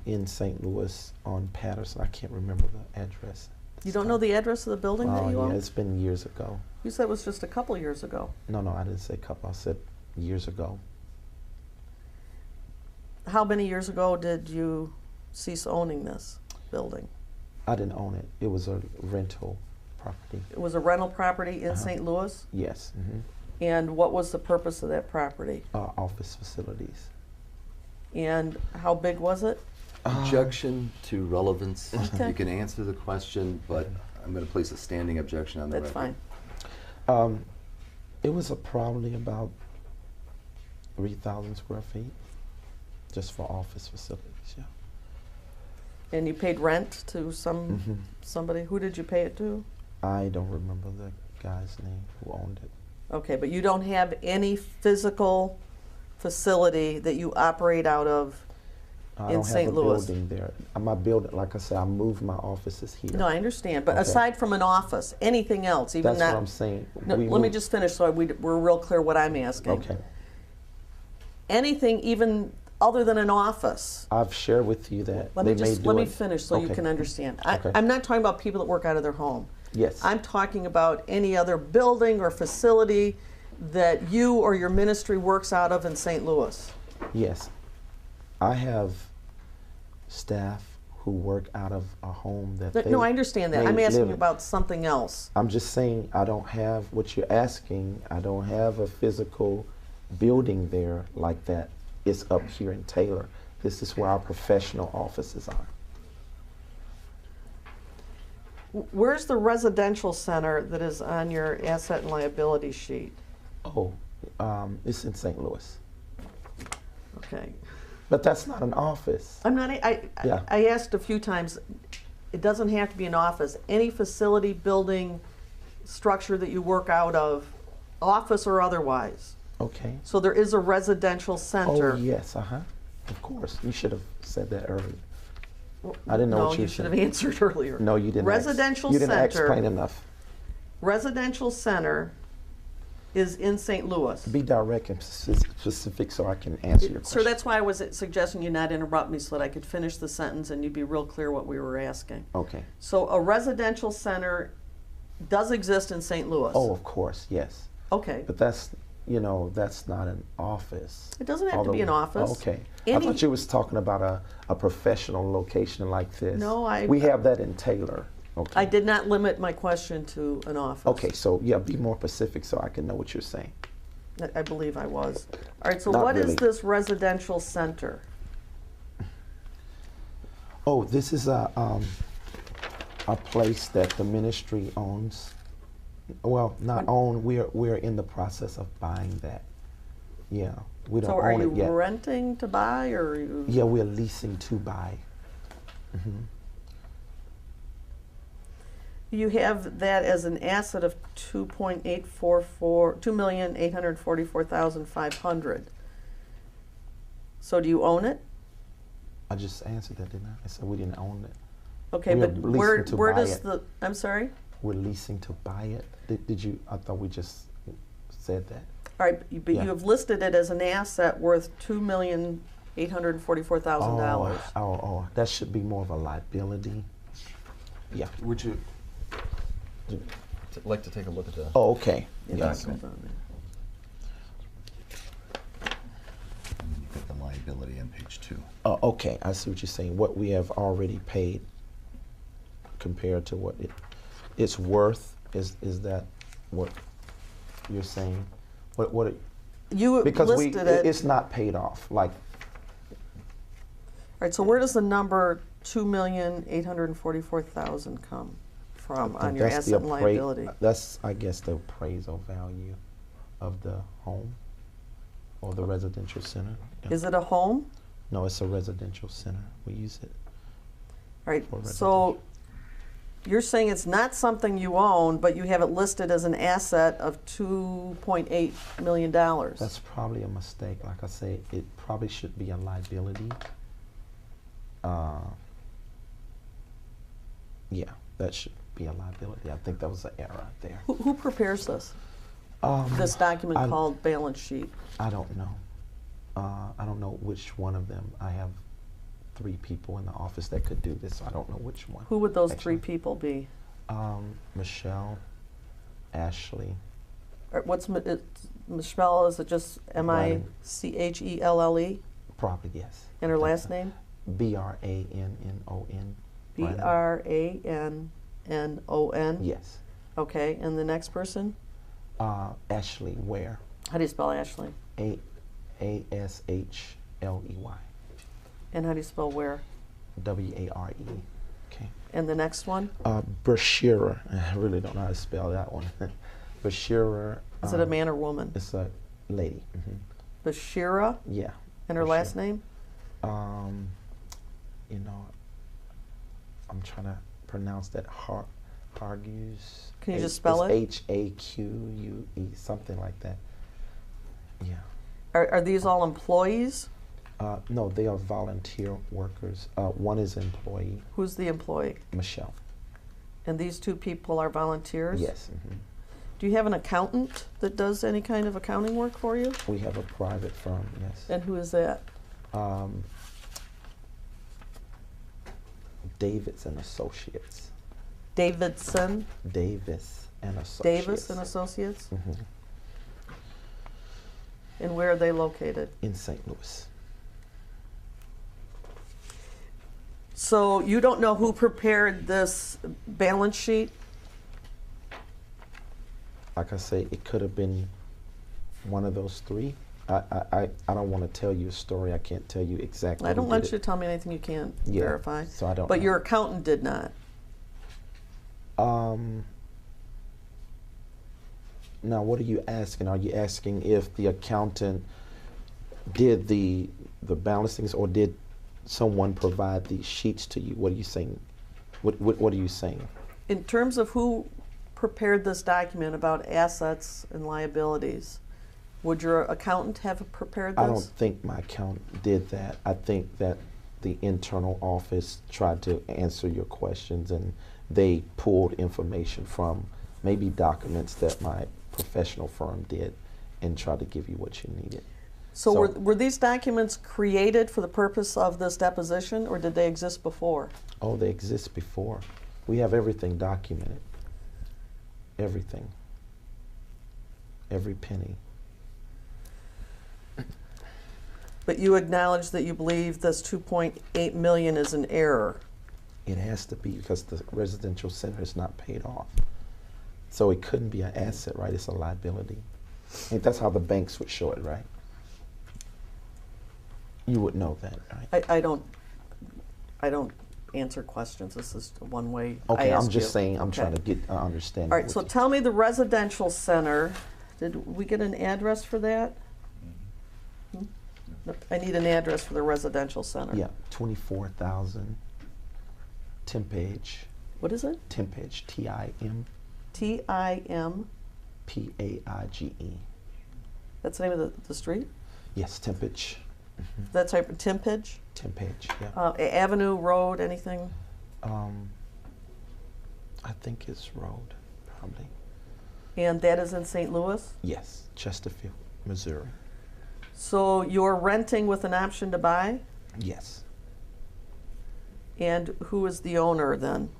S5: in St. Louis on Patterson. I can't remember the address.
S2: You don't know the address of the building that you
S5: yeah,
S2: own?
S5: it's been years ago.
S2: You said it was just a couple years ago.
S5: No, I didn't say couple. I said years ago.
S2: How many years ago did you cease owning this building?
S5: I didn't own it. It was a rental property.
S2: It was a rental property in
S5: Uh-huh.
S2: St. Louis?
S5: Yes.
S2: And what was the purpose of that property?
S5: Office facilities.
S2: And how big was it?
S3: Objection to relevance.
S2: Okay.
S3: You can answer the question, but I'm going to place a standing objection on the
S2: That's
S3: record.
S2: fine.
S5: It was probably about 3,000 square feet, just for office facilities. Yeah.
S2: And you paid rent to somebody? Who did you pay it to?
S5: I don't remember the guy's name who owned it.
S2: Okay, but you don't have any physical facility that you operate out of
S5: I
S2: in
S5: don't
S2: St.
S5: have a
S2: Louis?
S5: building there. My building, like I said, I moved my offices here.
S2: No, I understand, but
S5: Okay.
S2: aside from an office, anything else, even
S5: That's
S2: that?
S5: what I'm saying.
S2: No,
S5: We
S2: let me
S5: moved-
S2: just finish so we're real clear what I'm asking.
S5: Okay.
S2: Anything even other than an office?
S5: I've shared with you that
S2: Let
S5: they
S2: me
S5: may
S2: just
S5: do
S2: let me
S5: it.
S2: finish so you
S5: Okay.
S2: can understand.
S5: Okay.
S2: I'm not talking about people that work out of their home.
S5: Yes.
S2: I'm talking about any other building or facility that you or your ministry works out of in St. Louis.
S5: Yes. I have staff who work out of a home that they
S2: No, I understand that.
S5: may
S2: I'm asking
S5: live
S2: you
S5: in.
S2: about something else.
S5: I'm just saying I don't have what you're asking. I don't have a physical building there like that. It's up here in Taylor. This is where our professional offices are.
S2: Where's the residential center that is on your asset and liability sheet?
S5: Oh, it's in St. Louis.
S2: Okay.
S5: But that's not an office.
S2: I'm not,
S5: Yeah.
S2: I asked a few times, it doesn't have to be an office. Any facility, building, structure that you work out of, office or otherwise.
S5: Okay.
S2: So there is a residential center.
S5: Oh, yes, of course. You should have said that earlier. I didn't know
S2: No,
S5: what you
S2: you should
S5: said.
S2: have answered earlier.
S5: No, you didn't.
S2: Residential
S5: You didn't
S2: center.
S5: explain enough.
S2: Residential center is in St. Louis.
S5: Be direct and specific so I can answer your question.
S2: Sir, that's why I was suggesting you not interrupt me so that I could finish the sentence and you'd be real clear what we were asking.
S5: Okay.
S2: So a residential center does exist in St. Louis?
S5: Oh, of course, yes.
S2: Okay.
S5: But that's, that's not an office.
S2: It doesn't have to be an office.
S5: Okay. I
S2: Any-
S5: thought you was talking about a professional location like this.
S2: No,
S5: We have that in Taylor. Okay.
S2: I did not limit my question to an office.
S5: Okay, so yeah, be more specific so I can know what you're saying.
S2: I believe I was. All right, so
S5: Not
S2: what is
S5: really.
S2: this residential center?
S5: Oh, this is a place that the ministry owns. Well, not own. We're in the process of buying that. Yeah, we don't
S2: So are
S5: own
S2: you
S5: it yet.
S2: renting to buy or are you?
S5: Yeah, we're leasing to buy.
S2: You have that as an asset of 2,844,500. So do you own it?
S5: I just answered that, didn't I? I said we didn't own it.
S2: Okay,
S5: We are
S2: but
S5: leasing
S2: where
S5: to
S2: where
S5: buy
S2: does
S5: it.
S2: the, I'm sorry?
S5: We're leasing to buy it. Did you? I thought we just said that.
S2: All right, but
S5: Yeah.
S2: you have listed it as an asset worth $2,844,000.
S5: Oh, that should be more of a liability. Yeah.
S3: Would you like to take a look at the
S5: Oh, okay.
S2: Yeah,
S5: Yeah.
S2: hold on.
S8: You got the liability on page 2.
S5: Oh, okay. I see what you're saying. What we have already paid compared to what it's worth. Is that what you're saying? What?
S2: You
S5: Because
S2: listed it.
S5: it's not paid off. Like,
S2: All right, so where does the number 2,844,000 come from on your
S5: that's the
S2: asset and liability?
S5: That's, I guess, the appraisal value of the home or the residential center. Yeah.
S2: Is it a home?
S5: No, it's a residential center. We use it.
S2: All right,
S5: For
S2: so you're saying it's not something you own, but you have it listed as an asset of $2.8 million.
S5: That's probably a mistake. Like I say, it probably should be a liability. Yeah, that should be a liability. I think that was an error there.
S2: Who prepares this? This document
S5: I-
S2: called balance sheet.
S5: I don't know. I don't know which one of them. I have 3 people in the office that could do this, so I don't know which one.
S2: Who would those
S5: actually.
S2: 3 people be?
S5: Michelle, Ashley,
S2: Or what's Michelle? Is it just Michelle?
S5: probably yes.
S2: And her
S5: I think
S2: last
S5: so.
S2: name?
S5: Brannon.
S2: Brannon.
S5: Yes.
S2: Okay, and the next person?
S5: Ashley Ware.
S2: How do you spell Ashley?
S5: Ashley.
S2: And how do you spell where?
S5: Ware. Okay.
S2: And the next one?
S5: Brashearer. I really don't know how to spell that one. Brashearer.
S2: Is it a man or woman?
S5: It's a lady.
S2: Bashira?
S5: Yeah.
S2: And her last
S5: Bashira.
S2: name?
S5: I'm trying to pronounce that. Hargus.
S2: Can you just spell it?
S5: Haque, something like that. Yeah.
S2: Are these all employees?
S5: No, they are volunteer workers. One is an employee,
S2: Who's the employee?
S5: Michelle.
S2: And these 2 people are volunteers?
S5: Yes.
S2: Do you have an accountant that does any kind of accounting work for you?
S5: We have a private firm, yes.
S2: And who is that?
S5: Davis and Associates.
S2: Davidson?
S5: Davis and Associates.
S2: Davis and Associates? And where are they located?
S5: In St. Louis.
S2: So you don't know who prepared this balance sheet?
S5: Like I say, it could have been one of those 3. I don't want to tell you a story. I can't tell you exactly.
S2: I don't
S5: who
S2: want
S5: did
S2: you
S5: it.
S2: to tell me anything you can't
S5: Yeah,
S2: verify.
S5: so I don't
S2: But
S5: know.
S2: your accountant did not.
S5: Now, what are you asking? Are you asking if the accountant Did the balancings, or did someone provide these sheets to you? What are you saying? What are you saying?
S2: In terms of who prepared this document about assets and liabilities, would your accountant have prepared this?
S5: I don't think my accountant did that. I think that the internal office tried to answer your questions, and they pulled information from maybe documents that my professional firm did and tried to give you what you needed.
S2: So were these documents created for the purpose of this deposition, or did they exist before?
S5: Oh, they exist before. We have everything documented. Everything. Every penny.
S2: But you acknowledge that you believe this 2.8 million is an error.
S5: It has to be, because the residential center is not paid off. So it couldn't be an asset, right? It's a liability. And that's how the banks would show it, right? You would know that, right?
S2: I don't answer questions. This is one way I
S5: Okay,
S2: ask
S5: I'm just
S2: you.
S5: saying, I'm
S2: Okay.
S5: trying to get understanding.
S2: All right, so tell me the residential center, did we get an address for that? Hmm? I need an address for the residential center.
S5: Yeah, 24,000 Timpage.
S2: What is it?
S5: Timpage, T-I-M-P-A-I-G-E.
S2: Timpage. That's the name of the street?
S5: Yes, Timpage.
S2: That's type of Timpage?
S5: Timpage, yeah.
S2: Avenue, road, anything?
S5: I think it's road, probably.
S2: And that is in St. Louis?
S5: Yes, Chesterfield, Missouri.
S2: So you're renting with an option to buy?
S5: Yes,
S2: And who is the owner then?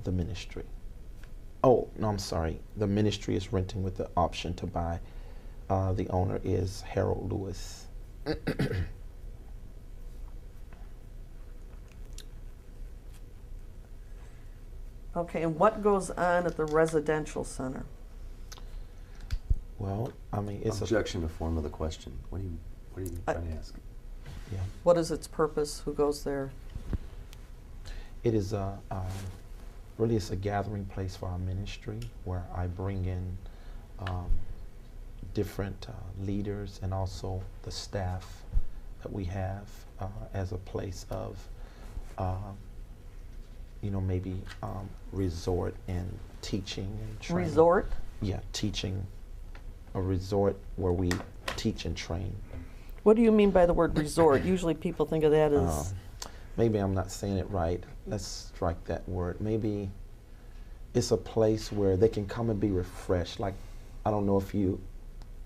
S5: the ministry. Oh, no, I'm sorry. The ministry is renting with the option to buy. The owner is Harold Lewis.
S2: Okay, and what goes on at the residential center?
S5: Well, I mean, it's
S3: Objection to form of the question. What are you trying to ask?
S5: yeah.
S2: What is its purpose? Who goes there?
S5: It is really it's a gathering place for our ministry, where I bring in different leaders and also the staff that we have as a place of maybe resort and teaching and training.
S2: Resort?
S5: Yeah, teaching. A resort where we teach and train.
S2: What do you mean by the word resort? Usually people think of that as,
S5: Maybe I'm not saying it right. Let's strike that word. Maybe it's a place where they can come and be refreshed. Like, I don't know if you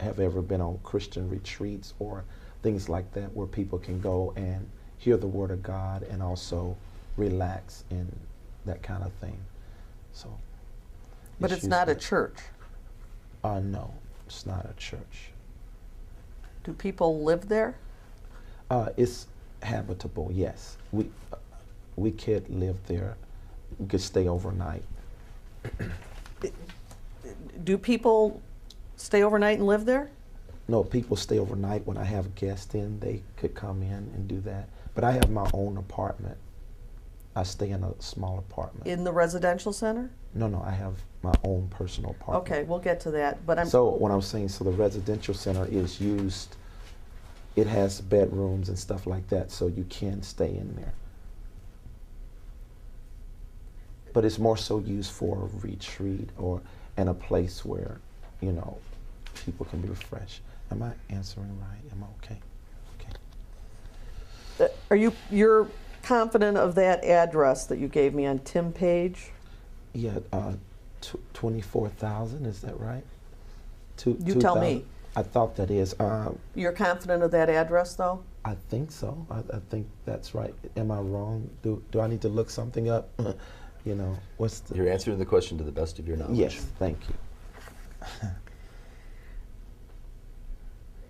S5: have ever been on Christian retreats or things like that, where people can go and hear the Word of God and also relax and that kind of thing. So.
S2: but it's not a church.
S5: No, it's not a church.
S2: Do people live there?
S5: It's habitable, yes. We could live there. We could stay overnight.
S2: Do people stay overnight and live there?
S5: No, people stay overnight. When I have guests in, they could come in and do that. But I have my own apartment. I stay in a small apartment.
S2: In the residential center?
S5: No, I have my own personal apartment.
S2: Okay, we'll get to that, but
S5: So what I'm saying, so the residential center is used, it has bedrooms and stuff like that, so you can stay in there. But it's more so used for a retreat and a place where, people can be refreshed. Am I answering right? Am I okay? Okay.
S2: you're confident of that address that you gave me on Timpage?
S5: Yeah, 24,000, is that right?
S2: You tell me.
S5: I thought that is.
S2: You're confident of that address, though?
S5: I think so. I think that's right. Am I wrong? Do I need to look something up? What's the...
S3: You're answering the question to the best of your knowledge.
S5: Yes, thank you.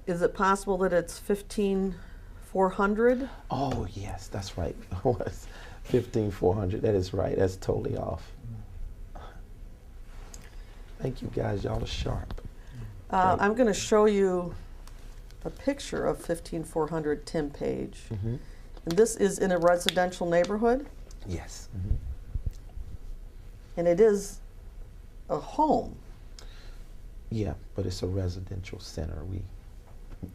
S2: Is it possible that it's 15,400?
S5: Oh, yes, that's right. 15,400. That is right. That's totally off. Thank you, guys. Y'all are sharp.
S2: I'm going to show you a picture of 15,400 Timpage.
S5: Mm-hmm.
S2: And this is in a residential neighborhood,
S5: Yes. Mm-hmm.
S2: and it is a home.
S5: Yeah, but it's a residential center.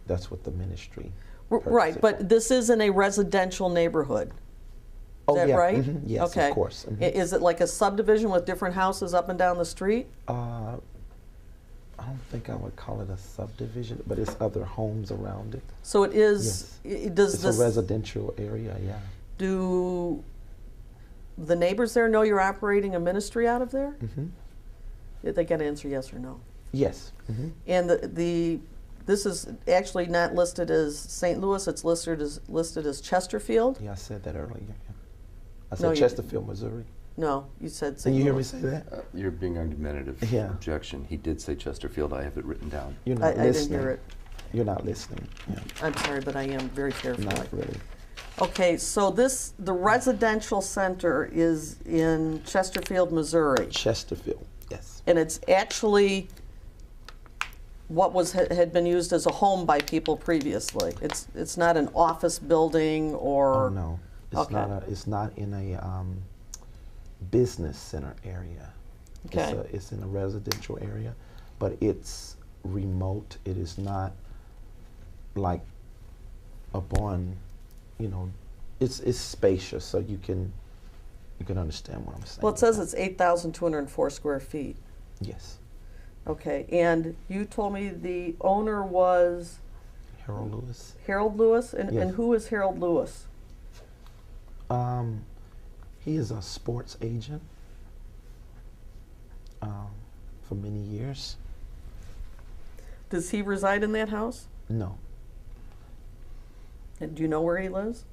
S5: That's what the ministry.
S2: Right,
S5: purchased it
S2: but
S5: for.
S2: this is in a residential neighborhood.
S5: Oh,
S2: that
S5: yeah,
S2: right?
S5: Yes,
S2: Okay.
S5: of course.
S2: Is it like a subdivision with different houses up and down the street?
S5: I don't think I would call it a subdivision, but it's other homes around it.
S2: So it is, does
S5: It's
S2: this,
S5: a residential area, yeah.
S2: do the neighbors there know you're operating a ministry out of there?
S5: hmm
S2: They got to answer yes or no.
S5: Yes.
S2: And this is actually not listed as St. Louis, it's listed as Chesterfield?
S5: Yeah, I said that earlier. Yeah. I
S2: No,
S5: said
S2: you-
S5: Chesterfield, Missouri.
S2: No, you said
S5: Did
S2: St.
S5: you hear me
S2: Louis.
S5: say that?
S3: You're being argumentative.
S5: Yeah.
S3: Objection. He did say Chesterfield. I have it written down.
S5: You're
S2: I
S5: not
S2: didn't
S5: listening.
S2: hear it.
S5: You're not listening. Yeah.
S2: I'm sorry, but I am very careful.
S5: Not really.
S2: Okay, so the residential center is in Chesterfield, Missouri.
S5: Chesterfield, yes.
S2: And it's actually what had been used as a home by people previously. It's not an office building or.
S5: Oh, no. It's
S2: Okay.
S5: it's not in a business center area.
S2: Okay.
S5: It's in a residential area, but it's remote. It is not like upon, it's spacious, so you can understand what I'm saying.
S2: Well, it
S5: with
S2: says
S5: that.
S2: it's 8,204 square feet.
S5: Yes.
S2: Okay, and you told me the owner was
S5: Harold Lewis.
S2: Harold Lewis, and
S5: Yes.
S2: who is Harold Lewis?
S5: He is a sports agent for many years.
S2: Does he reside in that house?
S5: No.
S2: And do you know where he lives?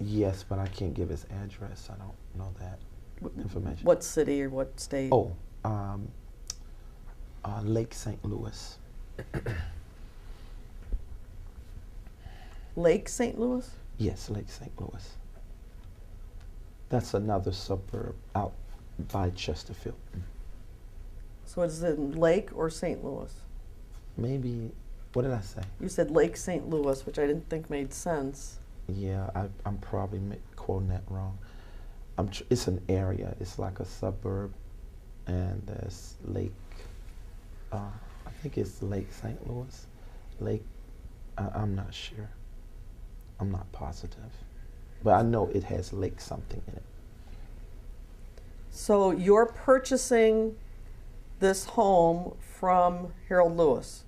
S5: Yes, but I can't give his address. I don't know that information.
S2: What city or what state?
S5: Oh, Lake St. Louis.
S2: Lake St. Louis?
S5: Yes, Lake St. Louis. That's another suburb out by Chesterfield.
S2: So is it in Lake or St. Louis?
S5: Maybe, what did I say?
S2: You said Lake St. Louis, which I didn't think made sense.
S5: Yeah, I'm probably quoting that wrong. It's an area. It's like a suburb, and there's Lake. I think it's Lake St. Louis. Lake. I'm not sure. I'm not positive, but I know it has Lake something in it.
S2: So you're purchasing this home from Harold Lewis?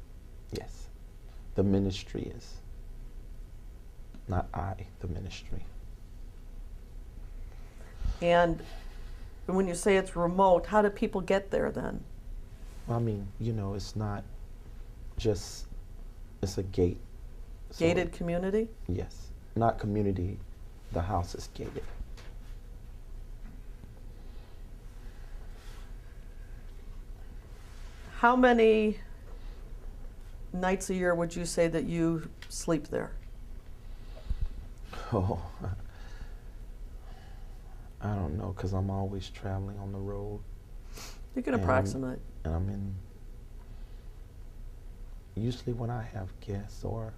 S5: Yes, the ministry is. Not I, the ministry.
S2: And when you say it's remote, how do people get there then?
S5: Well, I mean, it's not just, it's a gate. So,
S2: Gated community?
S5: yes, not community, the house is gated.
S2: How many nights a year would you say that you sleep there?
S5: Oh, I don't know, because I'm always traveling on the road.
S2: You can
S5: And-
S2: approximate.
S5: And I'm in, usually when I have guests or,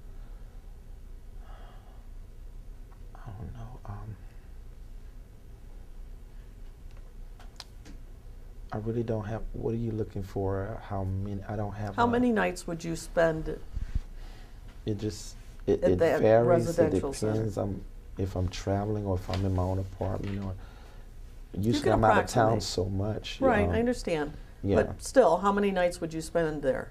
S5: I don't know, I really don't have, what are you looking for? How many, I don't have.
S2: How many nights would you spend?
S5: It just,
S2: At
S5: it
S2: that
S5: varies, it
S2: residential
S5: depends if I'm traveling or if I'm in my own apartment or, usually
S2: can
S5: I'm out of town
S2: approximate.
S5: so much.
S2: Right, I understand.
S5: Yeah.
S2: But still, how many nights would you spend there?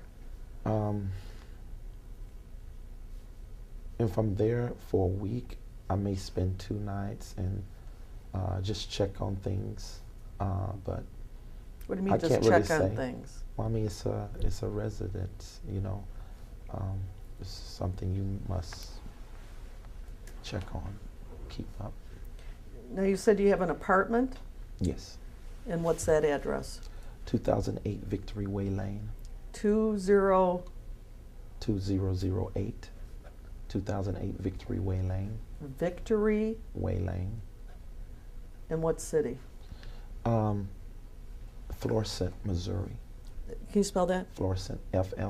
S5: If I'm there for a week, I may spend 2 nights and just check on things. But
S2: What do you mean,
S5: I
S2: just
S5: can't really
S2: check on
S5: say.
S2: things?
S5: well, I mean, it's a residence, it's something you must check on, keep up.
S2: Now, you said you have an apartment,
S5: Yes,
S2: and what's that address?
S5: 2008 Victory Way Lane,
S2: 20
S5: 2008, 2008 Victory Way Lane,
S2: Victory,
S5: Way Lane.
S2: in what city?
S5: Florissant, Missouri.
S2: Can you spell that?
S5: Florissant, Florissant.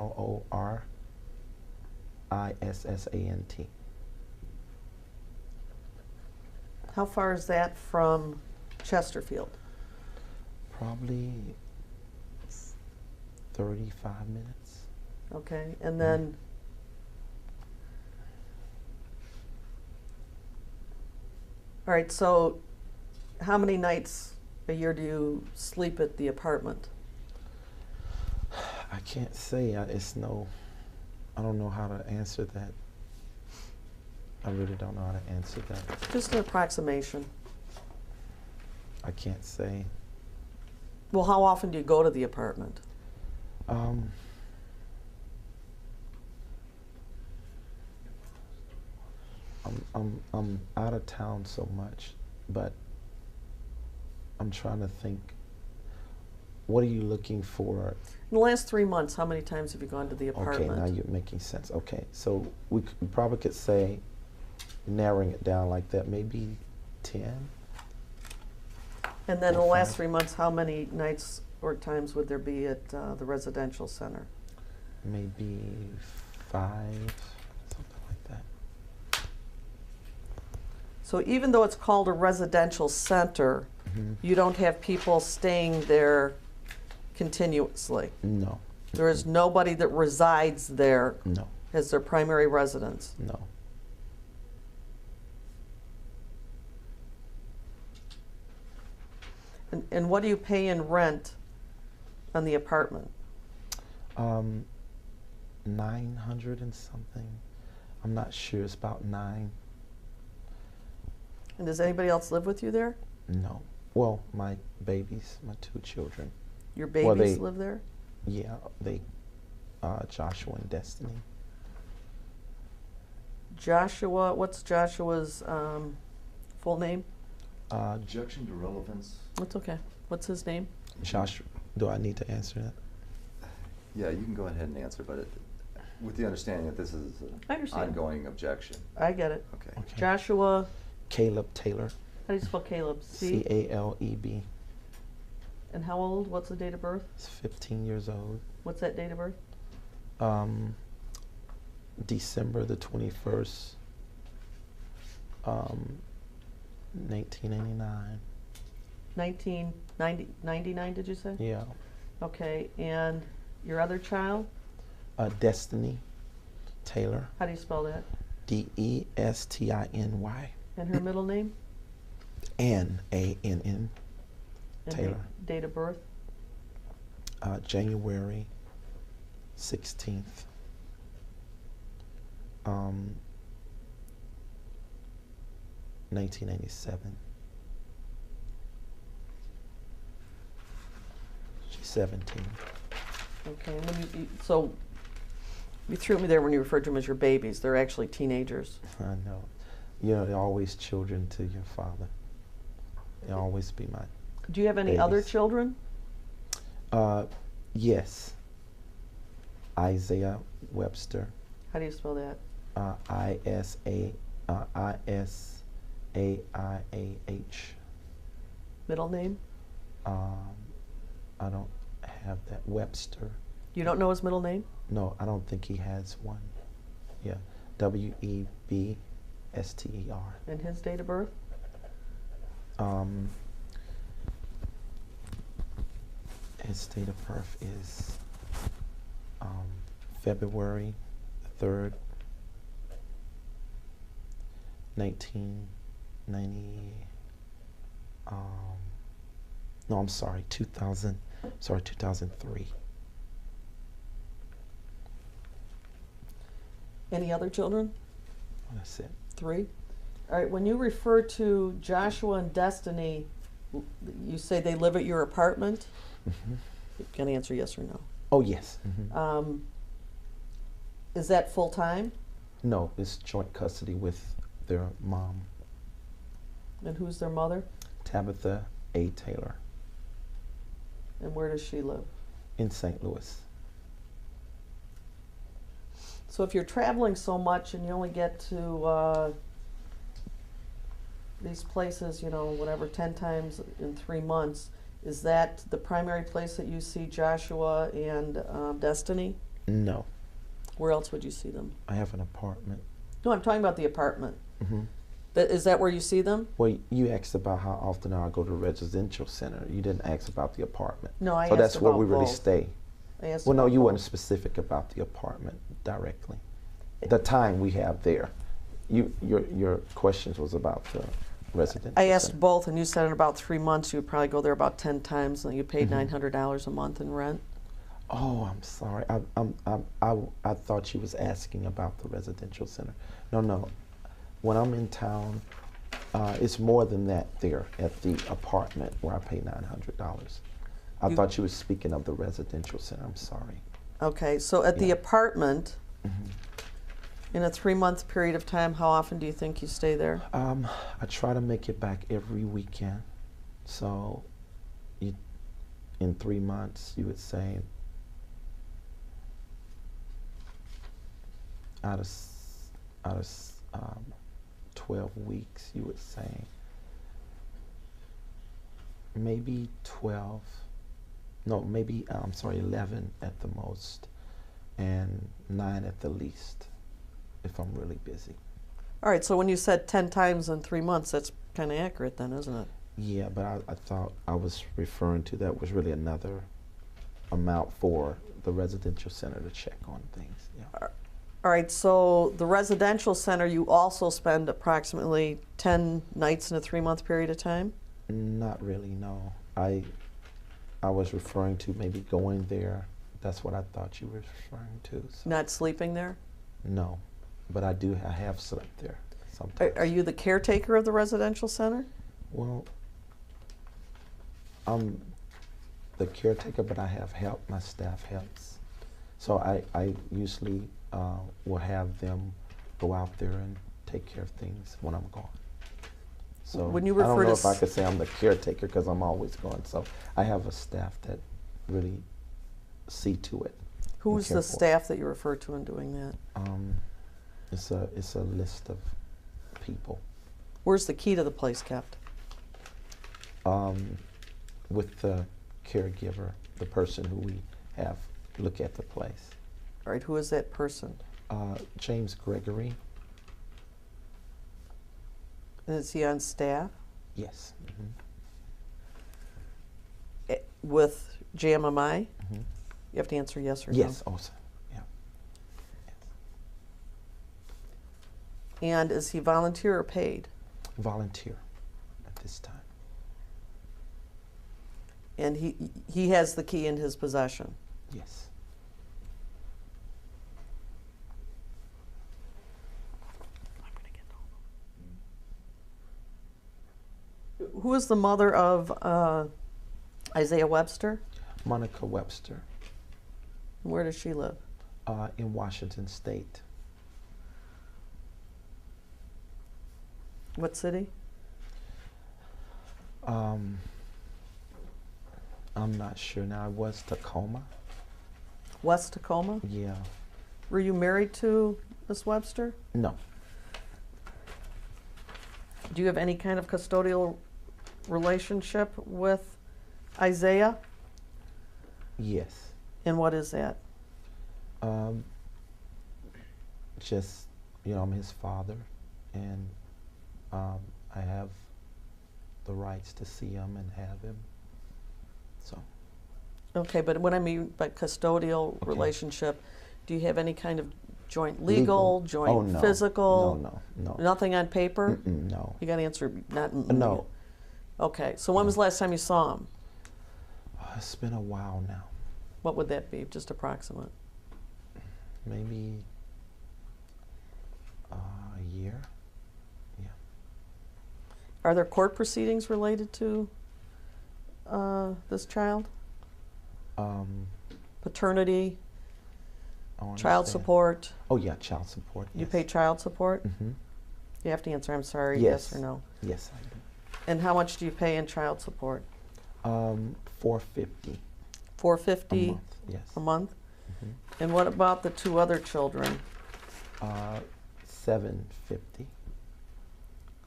S2: How far is that from Chesterfield?
S5: Probably 35 minutes.
S2: Okay, and then all right, so how many nights a year do you sleep at the apartment?
S5: I can't say. I don't know how to answer that. I really don't know how to answer that.
S2: Just an approximation.
S5: I can't say.
S2: Well, how often do you go to the apartment?
S5: I'm out of town so much, but I'm trying to think. What are you looking for?
S2: In the last 3 months, how many times have you gone to the apartment?
S5: Okay, now you're making sense. Okay, so we probably could say, narrowing it down like that, maybe 10.
S2: And then in the
S5: or
S2: last
S5: 5.
S2: 3 months, how many nights or times would there be at the residential center?
S5: Maybe 5, something like that.
S2: So even though it's called a residential center, you don't have people staying there continuously.
S5: No,
S2: There is nobody that resides there
S5: no,
S2: as their primary residence.
S5: no.
S2: And what do you pay in rent on the apartment?
S5: 900 and something. I'm not sure. It's about 9.
S2: And does anybody else live with you there?
S5: No. Well, my babies, my 2 children.
S2: Your
S5: Well,
S2: babies
S5: they-
S2: live there?
S5: Yeah, Joshua and Destiny.
S2: Joshua, what's Joshua's full name?
S3: Objection to relevance?
S2: That's okay. What's his name?
S5: Joshua, do I need to answer that?
S3: Yeah, you can go ahead and answer, but with the understanding that this is
S2: I
S3: an
S2: understand.
S3: ongoing objection.
S2: I get it.
S3: Okay.
S5: Okay.
S2: Joshua,
S5: Caleb Taylor,
S2: how do you spell Caleb?
S5: Caleb.
S2: And how old? What's the date of birth?
S5: He's 15 years old.
S2: What's that date of birth?
S5: December the 21st, 1989.
S2: 1999, did you say?
S5: Yeah.
S2: Okay, and your other child?
S5: Destiny Taylor,
S2: How do you spell that?
S5: Destiny.
S2: And her middle name?
S5: Nann.
S2: And
S5: Taylor.
S2: Date of birth?
S5: January 16th. 1987. She's 17.
S2: Okay, and when so you threw me there when you referred to them as your babies. They're actually teenagers.
S5: I know. You know, they're always children to your father. They'll always be my.
S2: Do you have any other
S5: Babies.
S2: children?
S5: Yes. Isaiah Webster.
S2: How do you spell that?
S5: Isaiah.
S2: Middle name?
S5: I don't have that. Webster.
S2: You don't know his middle name?
S5: No, I don't think he has one. Yeah. Webster.
S2: And his date of birth?
S5: His date of birth is February 3rd, 1990. No, I'm sorry, 2000. Sorry, 2003.
S2: Any other children?
S5: Oh, that's it.
S2: 3? All right, when you refer to Joshua and Destiny, you say they live at your apartment?
S5: Hmm.
S2: You can answer yes or no.
S5: Oh, yes.
S2: Is that full time?
S5: No, it's joint custody with their mom,
S2: And who's their mother?
S5: Tabitha A. Taylor,
S2: And where does she live?
S5: in St. Louis.
S2: So if you're traveling so much and you only get to these places, you know, whatever, 10 times in 3 months, is that the primary place that you see Joshua and Destiny?
S5: No,
S2: Where else would you see them?
S5: I have an apartment.
S2: No, I'm talking about the apartment.
S5: Hmm.
S2: Is that where you see them?
S5: Well, you asked about how often I go to the residential center. You didn't ask about the apartment.
S2: No, I
S5: So
S2: asked
S5: that's where
S2: about
S5: we really
S2: both.
S5: stay.
S2: I asked
S5: Well, no,
S2: about
S5: you
S2: both.
S5: weren't specific about the apartment directly. The time we have there. Your questions was about the residential
S2: I asked
S5: center.
S2: both, and you said in about 3 months you would probably go there about 10 times, and you paid
S5: Mhm.
S2: $900 a month in rent.
S5: Oh, I'm sorry. I thought you was asking about the residential center. No. When I'm in town, it's more than that there at the apartment where I pay $900. I
S2: You-
S5: thought you was speaking of the residential center. I'm sorry.
S2: Okay, so at the
S5: Yeah.
S2: apartment,
S5: Mhm.
S2: in a 3-month period of time, how often do you think you stay there?
S5: I try to make it back every weekend. So, in 3 months, you would say, out of 12 weeks, you would say, maybe 12. No, maybe I'm sorry, 11 at the most, and 9 at the least, if I'm really busy.
S2: All right, so when you said 10 times in 3 months, that's kind of accurate then, isn't it?
S5: Yeah, but I thought I was referring to that was really another amount for the residential center to check on things. Yeah.
S2: All right, so the residential center, you also spend approximately 10 nights in a 3-month period of time?
S5: Not really, no. I was referring to maybe going there. That's what I thought you were referring to. So.
S2: Not sleeping there?
S5: No, but I have slept there sometimes.
S2: Are you the caretaker of the residential center?
S5: Well, I'm the caretaker, but I have help. My staff helps. So I usually will have them go out there and take care of things when I'm gone. So
S2: When you
S5: I don't
S2: refer
S5: know
S2: to
S5: if I could say I'm the caretaker because I'm always gone. So I have a staff that really see to it.
S2: Who's
S5: care
S2: the
S5: for it.
S2: staff that you refer to in doing that?
S5: It's a list of people.
S2: Where's the key to the place kept?
S5: With the caregiver, the person who we have look at the place.
S2: All right, who is that person?
S5: James Gregory.
S2: And is he on staff
S5: Yes.
S2: with JMMI?
S5: Mhm.
S2: You have to answer yes or no.
S5: Yes, also. Yeah.
S2: And is he volunteer or paid?
S5: Volunteer at this time.
S2: And he has the key in his possession.
S5: Yes.
S2: Who is the mother of Isaiah Webster?
S5: Monica Webster,
S2: Where does she live?
S5: in Washington State.
S2: What city?
S5: I'm not sure now. It was Tacoma.
S2: West Tacoma?
S5: Yeah.
S2: Were you married to Miss Webster?
S5: No.
S2: Do you have any kind of custodial relationship with Isaiah?
S5: Yes.
S2: And what is that?
S5: Just, I'm his father, and I have the rights to see him and have him. So.
S2: Okay, but what I mean by custodial
S5: Okay.
S2: relationship, do you have any kind of joint legal, joint
S5: Oh, no.
S2: physical?
S5: No.
S2: Nothing on paper?
S5: No.
S2: You got to answer not.
S5: No.
S2: Okay, so when was the last time you saw him?
S5: It's been a while now.
S2: What would that be? Just approximate.
S5: Maybe a year. Yeah.
S2: Are there court proceedings related to this child? Paternity,
S5: I
S2: child
S5: understand.
S2: support?
S5: Oh yeah, child support.
S2: You
S5: Yes.
S2: pay child support?
S5: Mm-hmm.
S2: You have to answer, I'm sorry,
S5: Yes.
S2: yes or no.
S5: Yes, I do.
S2: And how much do you pay in child support?
S5: $450 a
S2: $450
S5: month. Yes.
S2: a month?
S5: Mhm.
S2: And what about the 2 other children?
S5: $750.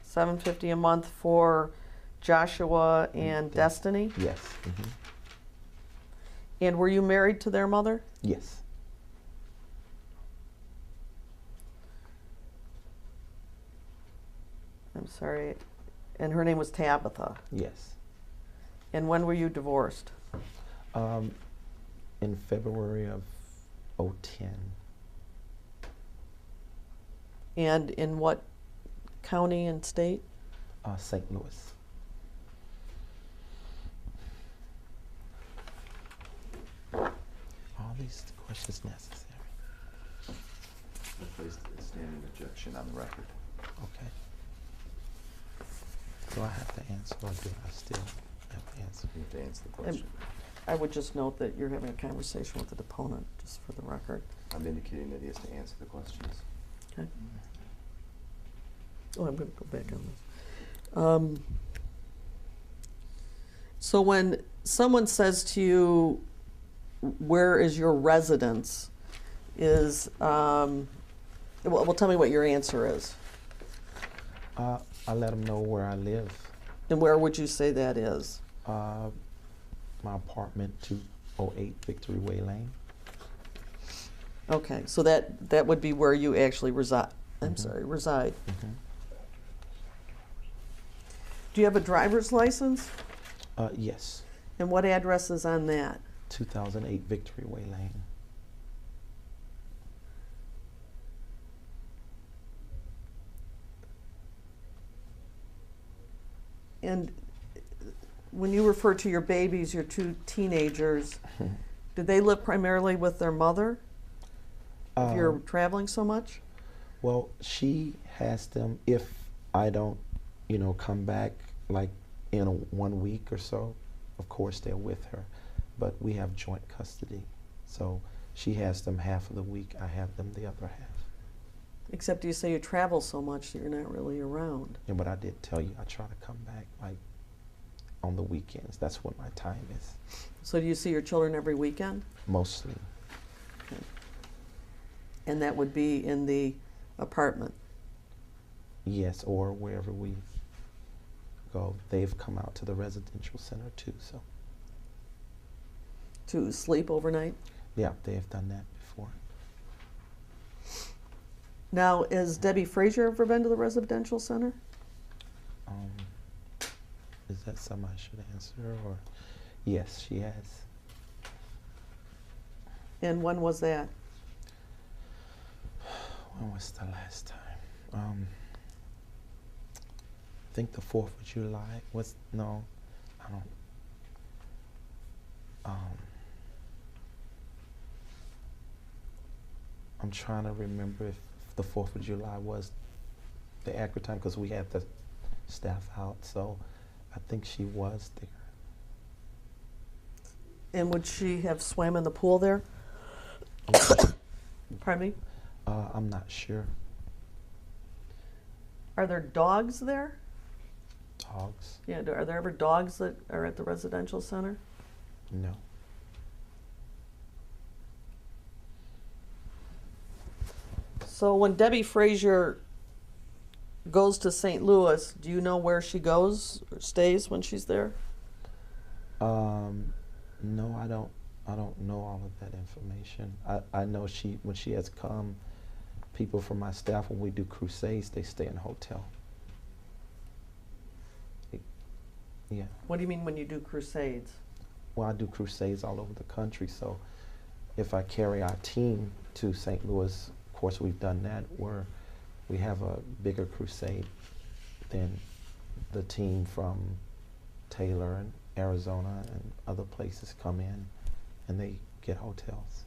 S2: $750 a month for Joshua and Destiny?
S5: Yes. Mm-hmm.
S2: And were you married to their mother?
S5: Yes.
S2: I'm sorry. And her name was Tabitha.
S5: Yes.
S2: And when were you divorced?
S5: In in February of 2010.
S2: And in what county and state?
S5: St. Louis. All these questions necessary.
S3: I placed a standing objection on the record.
S5: Okay. Do I have to answer, or do I still have to answer?
S3: You have to answer the
S2: And
S3: question.
S2: I would just note that you're having a conversation with the deponent, just for the record.
S3: I'm indicating that he has to answer the questions.
S2: Okay. Oh, I'm gonna go back on this. So when someone says to you, where is your residence, is, well, tell me what your answer is.
S5: I let them know where I live.
S2: And where would you say that is?
S5: My apartment, 208 Victory Way Lane.
S2: Okay, so that would be where you actually reside. I'm
S5: Mhm.
S2: sorry, reside.
S5: Mm-hmm.
S2: Do you have a driver's license?
S5: Yes,
S2: And what address is on that?
S5: 2008 Victory Way Lane.
S2: And when you refer to your babies, your two teenagers, did they live primarily with their mother? If you're traveling so much?
S5: Well, she has them if I don't, come back like in 1 week or so. Of course, they're with her, but we have joint custody. So she has them half of the week. I have them the other half.
S2: Except you say you travel so much that you're not really around.
S5: Yeah, but I did tell you I try to come back like on the weekends. That's when my time is
S2: So do you see your children every weekend?
S5: mostly.
S2: Okay. And that would be in the apartment?
S5: Yes, or wherever we go. They've come out to the residential center too. So
S2: To sleep overnight?
S5: yeah, they've done that before.
S2: Now, has Debbie Frazier ever been to the residential center?
S5: Is that something I should answer, or? Yes, she has.
S2: And when was that?
S5: When was the last time? I think the 4th of July was, no, I don't. I'm trying to remember if the 4th of July was the accurate time, because we had the staff out, so I think she was there.
S2: And would she have swam in the pool there? Pardon me?
S5: I'm not sure.
S2: Are there dogs there?
S5: Dogs?
S2: Yeah, are there ever dogs that are at the residential center?
S5: No.
S2: So when Debbie Frazier goes to St. Louis, do you know where she goes or stays when she's there?
S5: No, I don't know all of that information. I know when she has come, people from my staff, when we do crusades, they stay in a hotel. Yeah.
S2: What do you mean when you do crusades?
S5: Well, I do crusades all over the country, so if I carry our team to St. Louis, of course we've done that, where we have a bigger crusade, then the team from Taylor and Arizona and other places come in and they get hotels.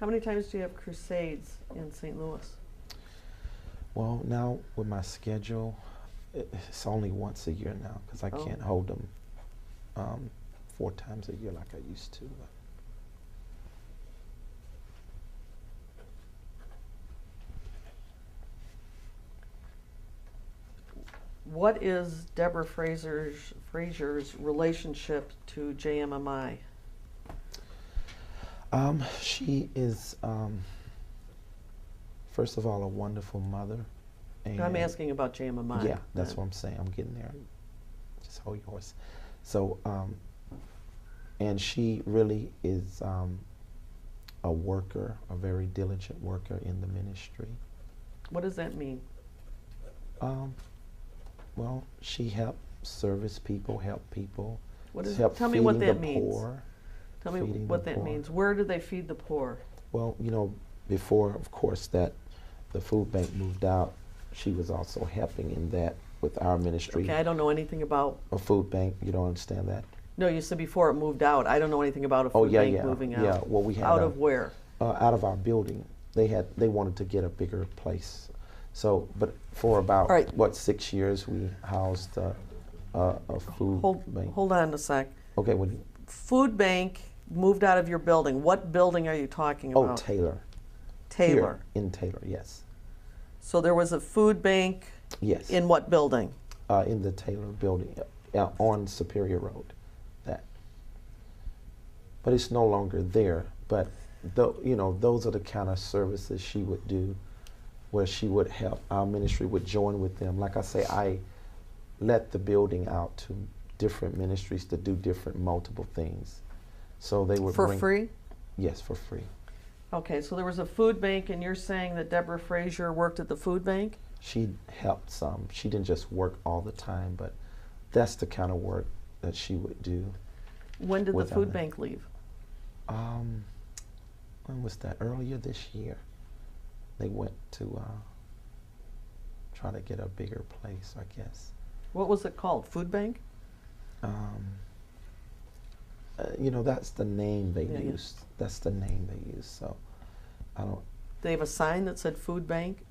S2: How many times do you have crusades in St. Louis?
S5: Well, now with my schedule, it's only once a year now, because I
S2: Oh.
S5: can't hold them 4 times a year like I used to.
S2: What is Deborah Frazier's relationship to JMMI?
S5: She is, first of all, a wonderful mother. And
S2: I'm asking about JMMI.
S5: yeah, that's what I'm saying. I'm getting there. Just hold your horse. So, and she really is a worker, a very diligent worker in the ministry.
S2: What does that mean?
S5: Well, she helps service people, help people.
S2: What is?
S5: help
S2: Tell me what
S5: feeding
S2: that
S5: the
S2: means.
S5: poor.
S2: Tell me
S5: feeding
S2: what
S5: the
S2: that
S5: poor.
S2: means. Where do they feed the poor?
S5: Well, before, of course, that the food bank moved out, she was also helping in that with our ministry.
S2: Okay, I don't know anything about,
S5: A food bank, you don't understand that?
S2: no, you said before it moved out. I don't know anything about a
S5: Oh,
S2: food
S5: yeah,
S2: bank
S5: yeah,
S2: moving out.
S5: yeah. Well, we had
S2: Out
S5: a-
S2: of where?
S5: Out of our building. They wanted to get a bigger place. So, but for about,
S2: All right.
S5: 6 years, we housed a food bank.
S2: Hold on a sec.
S5: Okay, when,
S2: Food bank moved out of your building. What building are you talking
S5: oh,
S2: about?
S5: Taylor.
S2: Taylor.
S5: Here in Taylor, yes.
S2: So there was a food bank
S5: Yes.
S2: in what building?
S5: In the Taylor building, on Superior Road, that. But it's no longer there. But those are the kind of services she would do, where she would help. Our ministry would join with them. Like I say, I let the building out to different ministries to do different multiple things. So they would
S2: For
S5: bring,
S2: free?
S5: Yes, for free.
S2: Okay, so there was a food bank, and you're saying that Deborah Frazier worked at the food bank?
S5: She helped some. She didn't just work all the time, but that's the kind of work that she would do.
S2: When did the
S5: Without
S2: food
S5: it.
S2: bank leave?
S5: When was that? Earlier this year. They went to try to get a bigger place, I guess.
S2: What was it called? Food bank?
S5: That's the name they
S2: Yeah, yeah.
S5: used. That's the name they used. So I don't.
S2: They have a sign that said food bank?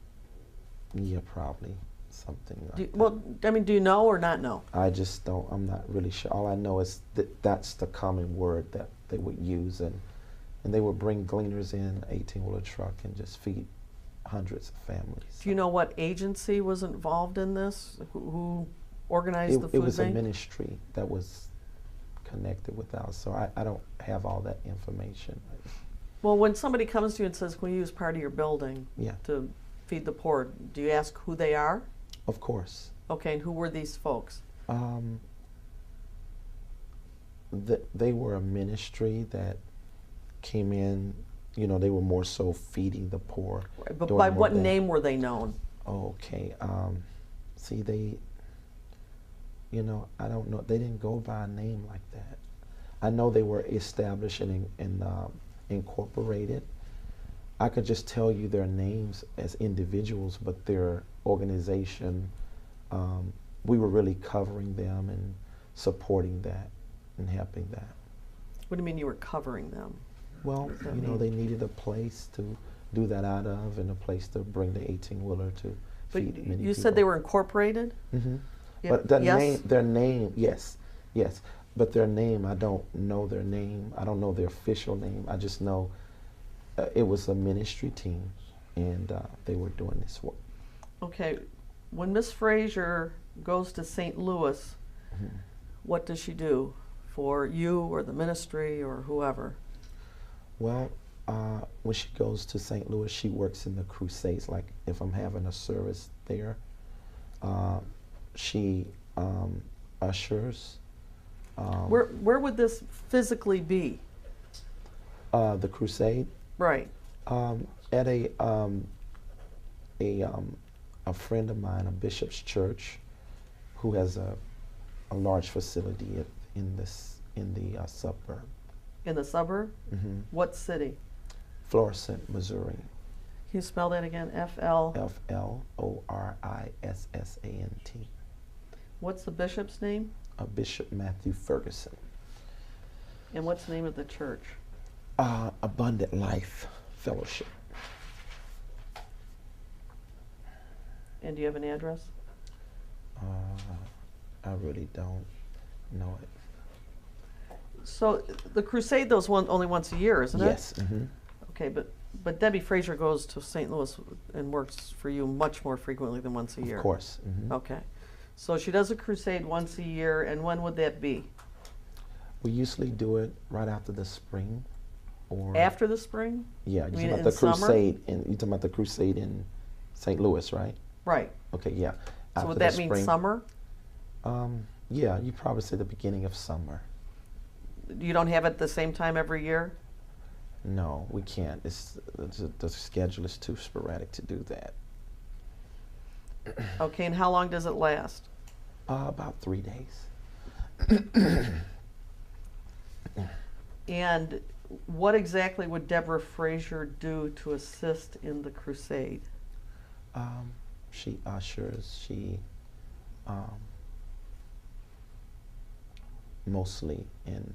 S5: Yeah, probably something like that.
S2: Well, I mean, do you know or not know?
S5: I just don't. I'm not really sure. All I know is that that's the common word that they would use, and they would bring gleaners in 18-wheeler truck and just feed hundreds of families.
S2: Do you know what agency was involved in this? Who organized the food
S5: It was
S2: bank?
S5: a ministry that was connected with ours, so I don't have all that information.
S2: Well, when somebody comes to you and says, "Can we use part of your building
S5: Yeah,
S2: to feed the poor?" do you ask who they are?
S5: of course.
S2: Okay, and who were these folks?
S5: They were a ministry that came in. They were more so feeding the poor.
S2: But
S5: doing
S2: by
S5: more
S2: what
S5: than-
S2: name were they known?
S5: Okay. See, I don't know. They didn't go by a name like that. I know they were established and incorporated. I could just tell you their names as individuals, but their organization, we were really covering them and supporting that and helping that.
S2: What do you mean you were covering them?
S5: Well,
S2: What does that mean?
S5: they needed a place to do that out of and a place to bring the 18-wheeler to
S2: But
S5: feed many people.
S2: you said they were incorporated?
S5: Mm-hmm.
S2: Yeah,
S5: But the
S2: yes?
S5: their name, yes. But their name, I don't know their name. I don't know their official name. I just know it was a ministry team, and they were doing this work.
S2: Okay, when Miss Frazier goes to St. Louis,
S5: Mhm.
S2: what does she do for you or the ministry or whoever?
S5: Well, when she goes to St. Louis, she works in the Crusades. Like if I'm having a service there, she ushers.
S2: Where would this physically be?
S5: The Crusade
S2: Right.
S5: at a friend of mine, a bishop's church, who has a large facility in the suburb.
S2: In the suburb?
S5: Mm-hmm.
S2: What city?
S5: Florissant, Missouri.
S2: Can you spell that again? F-L.
S5: Florissant.
S2: What's the bishop's name?
S5: Bishop Matthew Ferguson.
S2: And what's the name of the church?
S5: Abundant Life Fellowship.
S2: And do you have an address?
S5: I really don't know it.
S2: So the crusade goes only once a year, isn't it?
S5: Yes. Mm-hmm.
S2: Okay, but Debbie Frazier goes to St. Louis and works for you much more frequently than once a year.
S5: Of course. Mm-hmm.
S2: Okay. So she does a crusade once a year, and when would that be?
S5: We usually do it right after the spring, or
S2: After the spring?
S5: yeah.
S2: You
S5: You're
S2: mean
S5: talking
S2: in
S5: about the
S2: summer?
S5: crusade, and you're talking about the crusade in St. Louis, right?
S2: Right.
S5: Okay. Yeah.
S2: So
S5: After
S2: would
S5: the
S2: that mean
S5: spring.
S2: summer?
S5: Yeah. You probably say the beginning of summer.
S2: You don't have it at the same time every year?
S5: No, we can't. The schedule is too sporadic to do that.
S2: Okay, and how long does it last?
S5: About 3 days.
S2: And what exactly would Deborah Frazier do to assist in the crusade?
S5: She ushers. She mostly in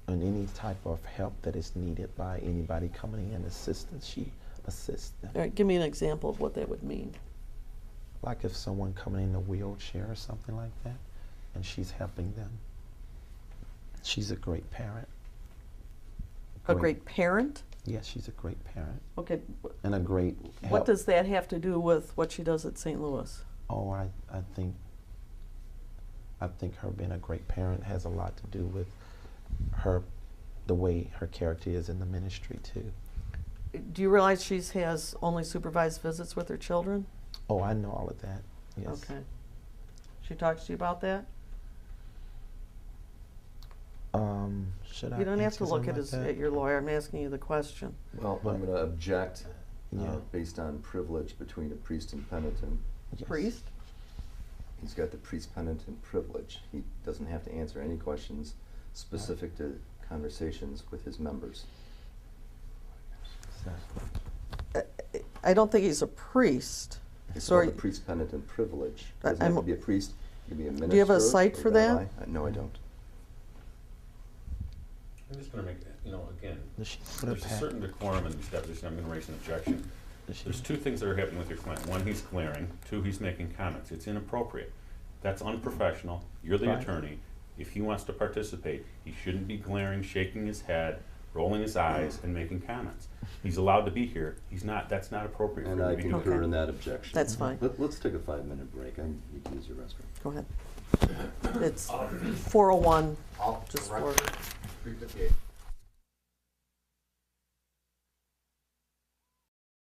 S5: any type of help that is needed by anybody coming in assistance, she assists them.
S2: All right, give me an example of what that would mean.
S5: Like if someone coming in a wheelchair or something like that, and she's helping them. She's a great parent.
S2: A great parent?
S5: Yes, she's a great parent
S2: Okay,
S5: and a great help.
S2: what does that have to do with what she does at St. Louis?
S5: Oh, I think her being a great parent has a lot to do with the way her character is in the ministry too.
S2: Do you realize she has only supervised visits with her children?
S5: Oh, I know all of that. Yes.
S2: Okay. She talks to you about that?
S5: Should I?
S2: You don't have
S5: answer
S2: to look
S5: something
S2: at,
S5: like that?
S2: at your lawyer. I'm asking you the question.
S3: Well, I'm going to object
S5: Yeah.
S3: based on privilege between a priest and penitent.
S5: Yes.
S2: Priest?
S3: He's got the priest penitent privilege. He doesn't have to answer any questions specific to conversations with his members.
S5: Exactly.
S2: I don't think he's a priest.
S3: It's
S2: Sorry.
S3: called the priest penitent privilege.
S2: I-
S3: Doesn't have
S2: I'm-
S3: to be a priest. It can be a minister.
S2: Do you have a site
S3: or
S2: for that?
S3: rabbi. No, I don't.
S4: I'm just gonna make, again,
S5: Does she put a
S4: there's a
S5: pack?
S4: certain decorum in these depositions. I'm gonna raise an objection.
S5: Does she-
S4: There's two things that are happening with your client. One, he's glaring. Two, he's making comments. It's inappropriate. That's unprofessional. You're the
S5: Right.
S4: attorney. If he wants to participate, he shouldn't be glaring, shaking his head, rolling his eyes, and making comments. He's allowed to be here. He's not, that's not appropriate
S3: And
S4: for
S3: I
S4: him to be doing.
S3: concur
S2: Okay.
S3: in that objection.
S2: That's fine.
S3: Let's take a 5-minute break. I need to use your restroom.
S2: Go ahead. It's 4:01.
S1: I'll
S2: Just
S1: correct
S2: for-
S1: 3:58.